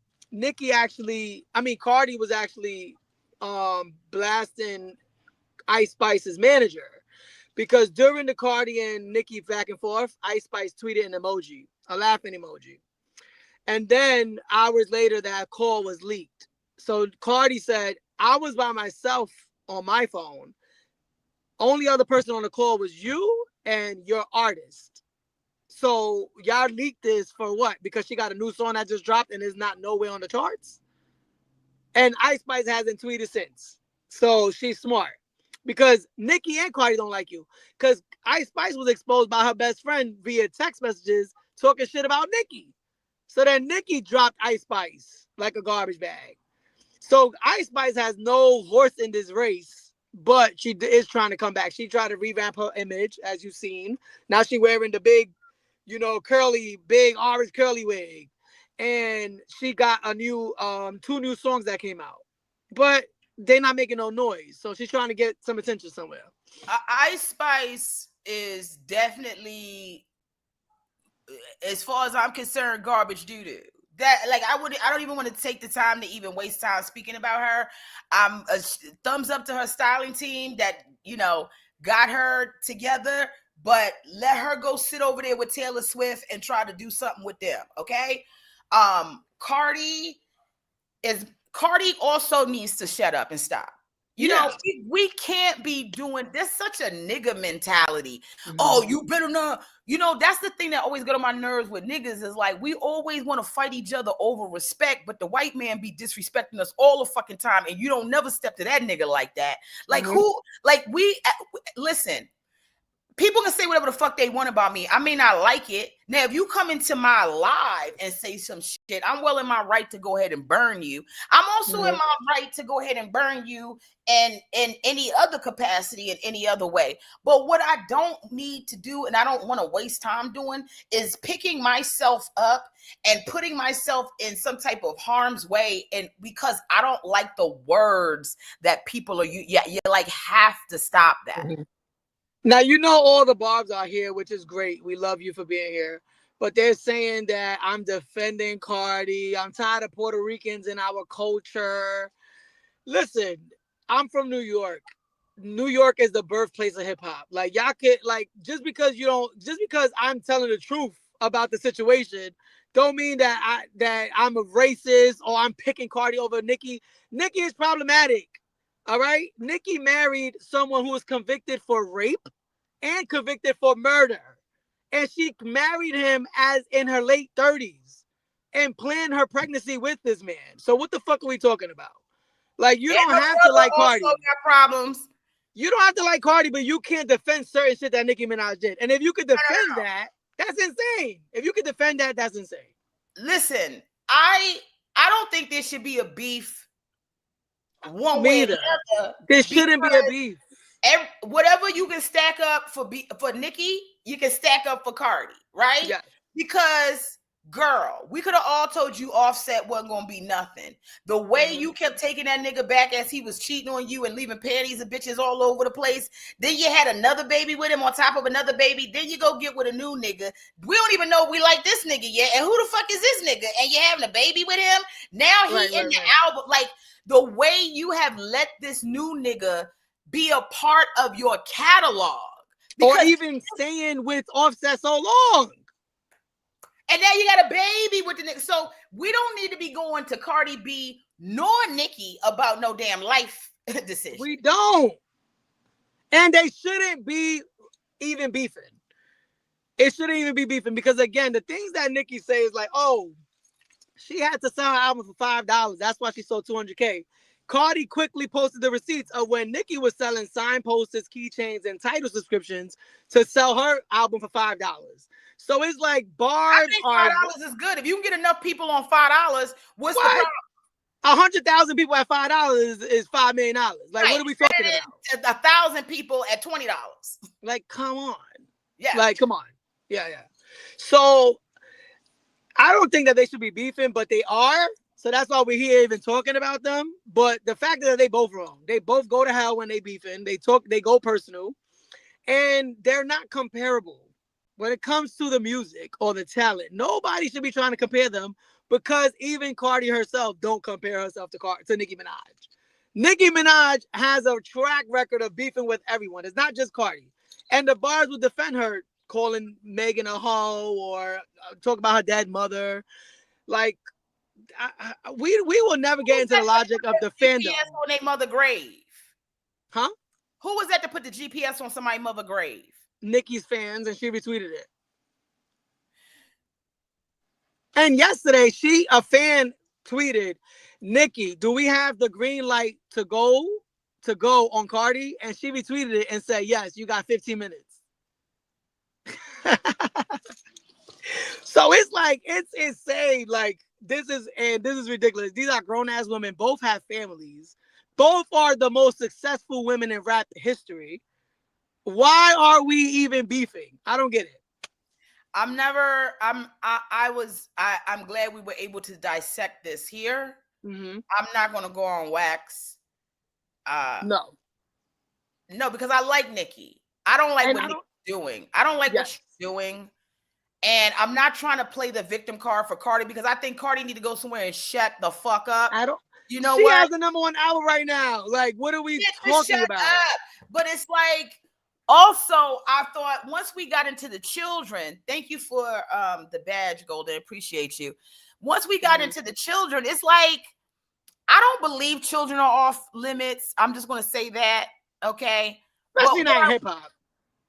Cardi was actually blasting Ice Spice's manager because during the Cardi and Nicki back and forth, Ice Spice tweeted an emoji, a laughing emoji. And then hours later, that call was leaked. So Cardi said, I was by myself on my phone. Only other person on the call was you and your artist. So y'all leaked this for what? Because she got a new song that just dropped and is not nowhere on the charts? And Ice Spice hasn't tweeted since. So she's smart. Because Nicki and Cardi don't like you. Because Ice Spice was exposed by her best friend via text messages talking shit about Nicki. So then Nicki dropped Ice Spice like a garbage bag. So Ice Spice has no horse in this race, but she is trying to come back. She tried to revamp her image, as you've seen. Now she's wearing the big, big orange curly wig. And she got a new, 2 new songs that came out. But they're not making no noise. So she's trying to get some attention somewhere. Ice Spice is definitely, as far as I'm concerned, garbage doo-doo. That, like, I don't even want to take the time to even waste time speaking about her. I'm a thumbs up to her styling team that, got her together, but let her go sit over there with Taylor Swift and try to do something with them. Okay. Cardi also needs to shut up and stop. We can't be doing this. Such a nigga mentality. Mm-hmm. Oh, you better not. That's the thing that always get on my nerves with niggas is like, we always want to fight each other over respect, but the white man be disrespecting us all the fucking time. And you don't never step to that nigga like that. Like listen, people can say whatever the fuck they want about me. I may not like it. Now, if you come into my live and say some shit, I'm well in my right to go ahead and burn you. I'm also in my right to go ahead and burn you and in any other capacity in any other way. But what I don't need to do, and I don't want to waste time doing, is picking myself up and putting myself in some type of harm's way. And because I don't like the words that people are you like have to stop that. Mm-hmm. Now, all the barbs are here, which is great. We love you for being here. But they're saying that I'm defending Cardi. I'm tired of Puerto Ricans in our culture. Listen, I'm from New York. New York is the birthplace of hip hop. Like, y'all could, just because I'm telling the truth about the situation, don't mean that I'm a racist or I'm picking Cardi over Nicki. Nicki is problematic. All right. Nicki married someone who was convicted for rape and convicted for murder. And she married him as in her late 30s and planned her pregnancy with this man. So what the fuck are we talking about? Like, you don't have to like Cardi. Also got problems. You don't have to like Cardi, but you can't defend certain shit that Nicki Minaj did. And if you could defend that, that's insane. If you could defend that, that's insane. Listen, I don't think there should be a beef. One way or the other. There shouldn't be a beef. Whatever you can stack up for Nicki, you can stack up for Cardi, right? Yeah. Because, girl, we could have all told you Offset wasn't gonna be nothing. The way you kept taking that nigga back as he was cheating on you and leaving panties and bitches all over the place. Then you had another baby with him on top of another baby. Then you go get with a new nigga. We don't even know we like this nigga yet. And who the fuck is this nigga? And you're having a baby with him. Now he in the album, like. The way you have let this new nigga be a part of your catalog. Or even staying with Offset so long. And now you got a baby with the nigga. So we don't need to be going to Cardi B nor Nicki about no damn life decision. We don't. And they shouldn't be even beefing. It shouldn't even be beefing because, again, the things that Nicki say is like, oh, she had to sell her album for $5. That's why she sold $200K. Cardi quickly posted the receipts of when Nicki was selling signed posters, keychains, and title subscriptions to sell her album for $5. So it's like I bars think are $5 is good. If you can get enough people on $5, what's the what? problem? 100,000 people at $5 is $5 million. Like, Right. what are we talking about? 1,000 people at $20. Like, come on. Yeah. Like, come on. Yeah. So I don't think that they should be beefing, but they are. So that's why we're here even talking about them. But the fact that they both wrong. They both go to hell when they beefing. They go personal. And they're not comparable. When it comes to the music or the talent, nobody should be trying to compare them, because even Cardi herself don't compare herself to Nicki Minaj. Nicki Minaj has a track record of beefing with everyone. It's not just Cardi. And the bars would defend her, calling Megan a hoe or talk about her dead mother. Like, we will never get into the logic of the fandom. GPS on their mother grave. Huh? Who was that to put the GPS on somebody's mother grave? Nicki's fans, and she retweeted it. And yesterday, a fan tweeted, "Nicki, do we have the green light to go on Cardi?" And she retweeted it and said, "Yes, you got 15 minutes." So it's like, it's insane. Like, this is ridiculous. These are grown ass women. Both have families. Both are the most successful women in rap history. Why are we even beefing? I don't get it. I'm glad we were able to dissect this here. Mm-hmm. I'm not going to go on wax. No, because I like Nicki. I don't like what Nicki's doing. I don't like what she's doing. And I'm not trying to play the victim card for Cardi, because I think Cardi need to go somewhere and shut the fuck up. You know she what? She has the #1 album right now. Like, what are we talking about? But it's like, also, I thought once we got into the children, thank you for the badge, Golden, appreciate you. Once we got into the children, it's like, I don't believe children are off limits. I'm just going to say that, okay? Especially not hip hop.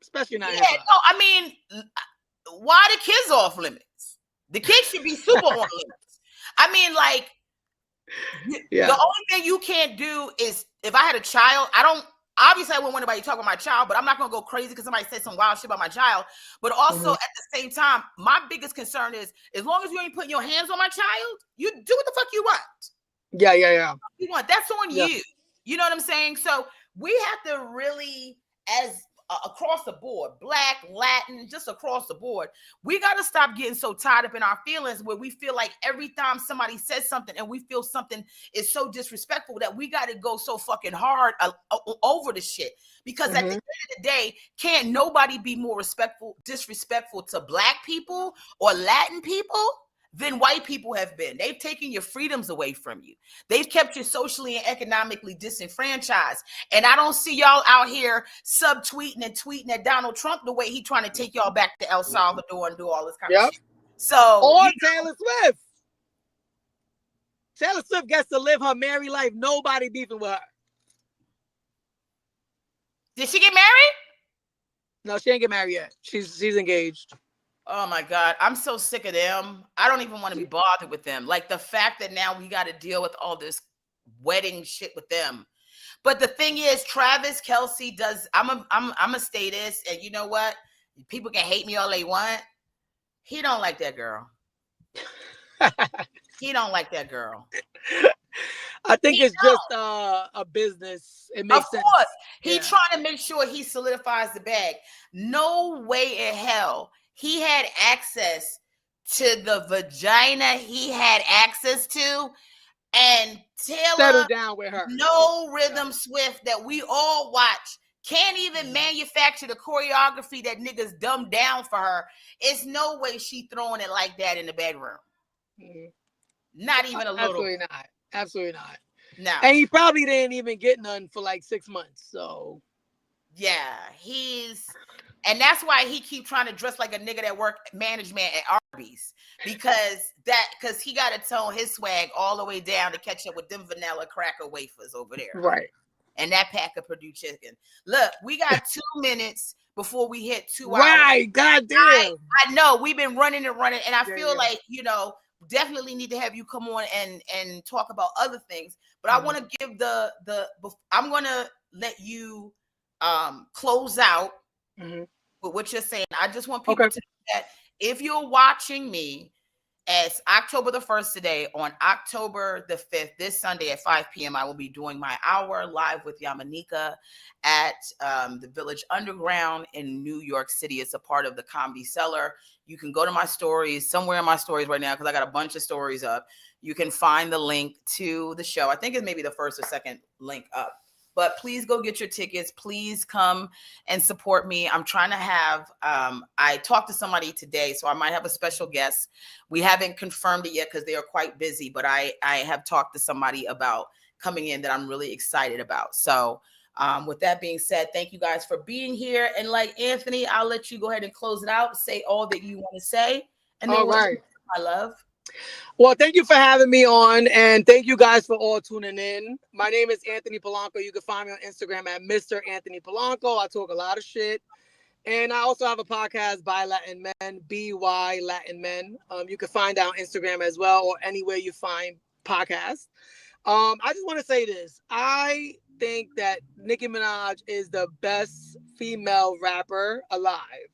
Especially not hip hop. No, I mean, why the kids off limits? The kids should be super on limits. I mean, like, the only thing you can't do is, if I had a child, obviously I wouldn't want anybody to talk about my child, but I'm not going to go crazy because somebody said some wild shit about my child. But also at the same time, my biggest concern is, as long as you ain't putting your hands on my child, you do what the fuck you want. Yeah. You want, that's on you. You know what I'm saying? So we have to really, as across the board, Black, Latin, just across the board, we got to stop getting so tied up in our feelings, where we feel like every time somebody says something and we feel something is so disrespectful that we got to go so fucking hard over the shit. Because at the end of the day, can't nobody be more disrespectful to Black people or Latin people than white people have been. They've taken your freedoms away from you. They've kept you socially and economically disenfranchised. And I don't see y'all out here subtweeting and tweeting at Donald Trump the way he trying to take y'all back to El Salvador and do all this kind of shit. So, or Taylor Swift. Taylor Swift gets to live her married life. Nobody beefing with her. Did she get married? No, she ain't get married yet. She's engaged. Oh my God, I'm so sick of them. I don't even want to be bothered with them. Like, the fact that now we got to deal with all this wedding shit with them. But the thing is, Travis Kelce does. I'm a stay this, and you know what? People can hate me all they want. He don't like that girl. He don't like that girl. I think it's just a business. It makes sense. Of course, he's trying to make sure he solidifies the bag. No way in hell he had access to the vagina he had access to, and Taylor settled down with her. No Rhythm Swift that we all watch can't even manufacture the choreography that niggas dumbed down for her. It's no way she throwing it like that in the bedroom. Not even a little. Absolutely not. No. And he probably didn't even get none for like 6 months. So yeah, and that's why he keep trying to dress like a nigga that work management at Arby's, because he got to tone his swag all the way down to catch up with them vanilla cracker wafers over there. Right. And that pack of Purdue chicken. Look, we got 2 minutes before we hit 2 hours. Right. Goddamn. I know we've been running, and I feel like, definitely need to have you come on and talk about other things. But I want to give I'm going to let you close out with what you're saying. I just want people to know that if you're watching me, it's October the 1st today. On October the 5th, this Sunday at 5 p.m., I will be doing my hour live with Yamanika at the Village Underground in New York City. It's a part of the Comedy Cellar. You can go to my stories, somewhere in my stories right now, because I got a bunch of stories up. You can find the link to the show. I think it's maybe the first or second link up. But please go get your tickets. Please come and support me. I'm trying to have, I talked to somebody today, so I might have a special guest. We haven't confirmed it yet because they are quite busy, but I have talked to somebody about coming in that I'm really excited about. So with that being said, thank you guys for being here. And like Anthony, I'll let you go ahead and close it out. Say all that you want to say. And then all right. My love. Well, thank you for having me on, and thank you guys for all tuning in. My name is Anthony Polanco. You can find me on Instagram at Mr. Anthony Polanco. I talk a lot of shit. And I also have a podcast, By Latin Men, BY Latin Men. You can find that on Instagram as well, or anywhere you find podcasts. I just want to say this. I think that Nicki Minaj is the best female rapper alive.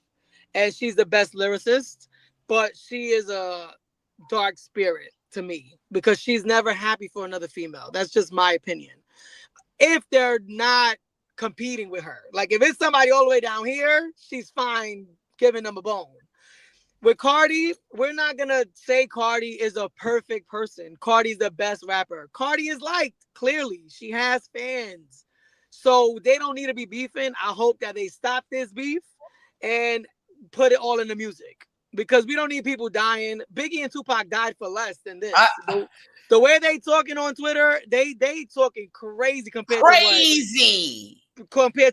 And she's the best lyricist, but she is a dark spirit to me because she's never happy for another female. That's just my opinion. If they're not competing with her, like if it's somebody all the way down here, she's fine giving them a bone. With Cardi, we're not gonna say Cardi is a perfect person. Cardi's the best rapper. Cardi is liked, clearly. She has fans. So they don't need to be beefing. I hope that they stop this beef and put it all in the music. Because we don't need people dying. Biggie and Tupac died for less than this. The way they talking on Twitter, they talking crazy compared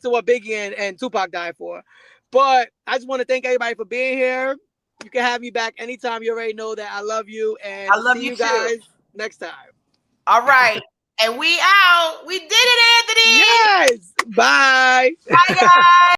to what Biggie and Tupac died for. But I just want to thank everybody for being here. You can have me back anytime. You already know that I love you. And I love see you too. guys next time. All right. And we out. We did it, Anthony. Yes. Bye. Bye, guys.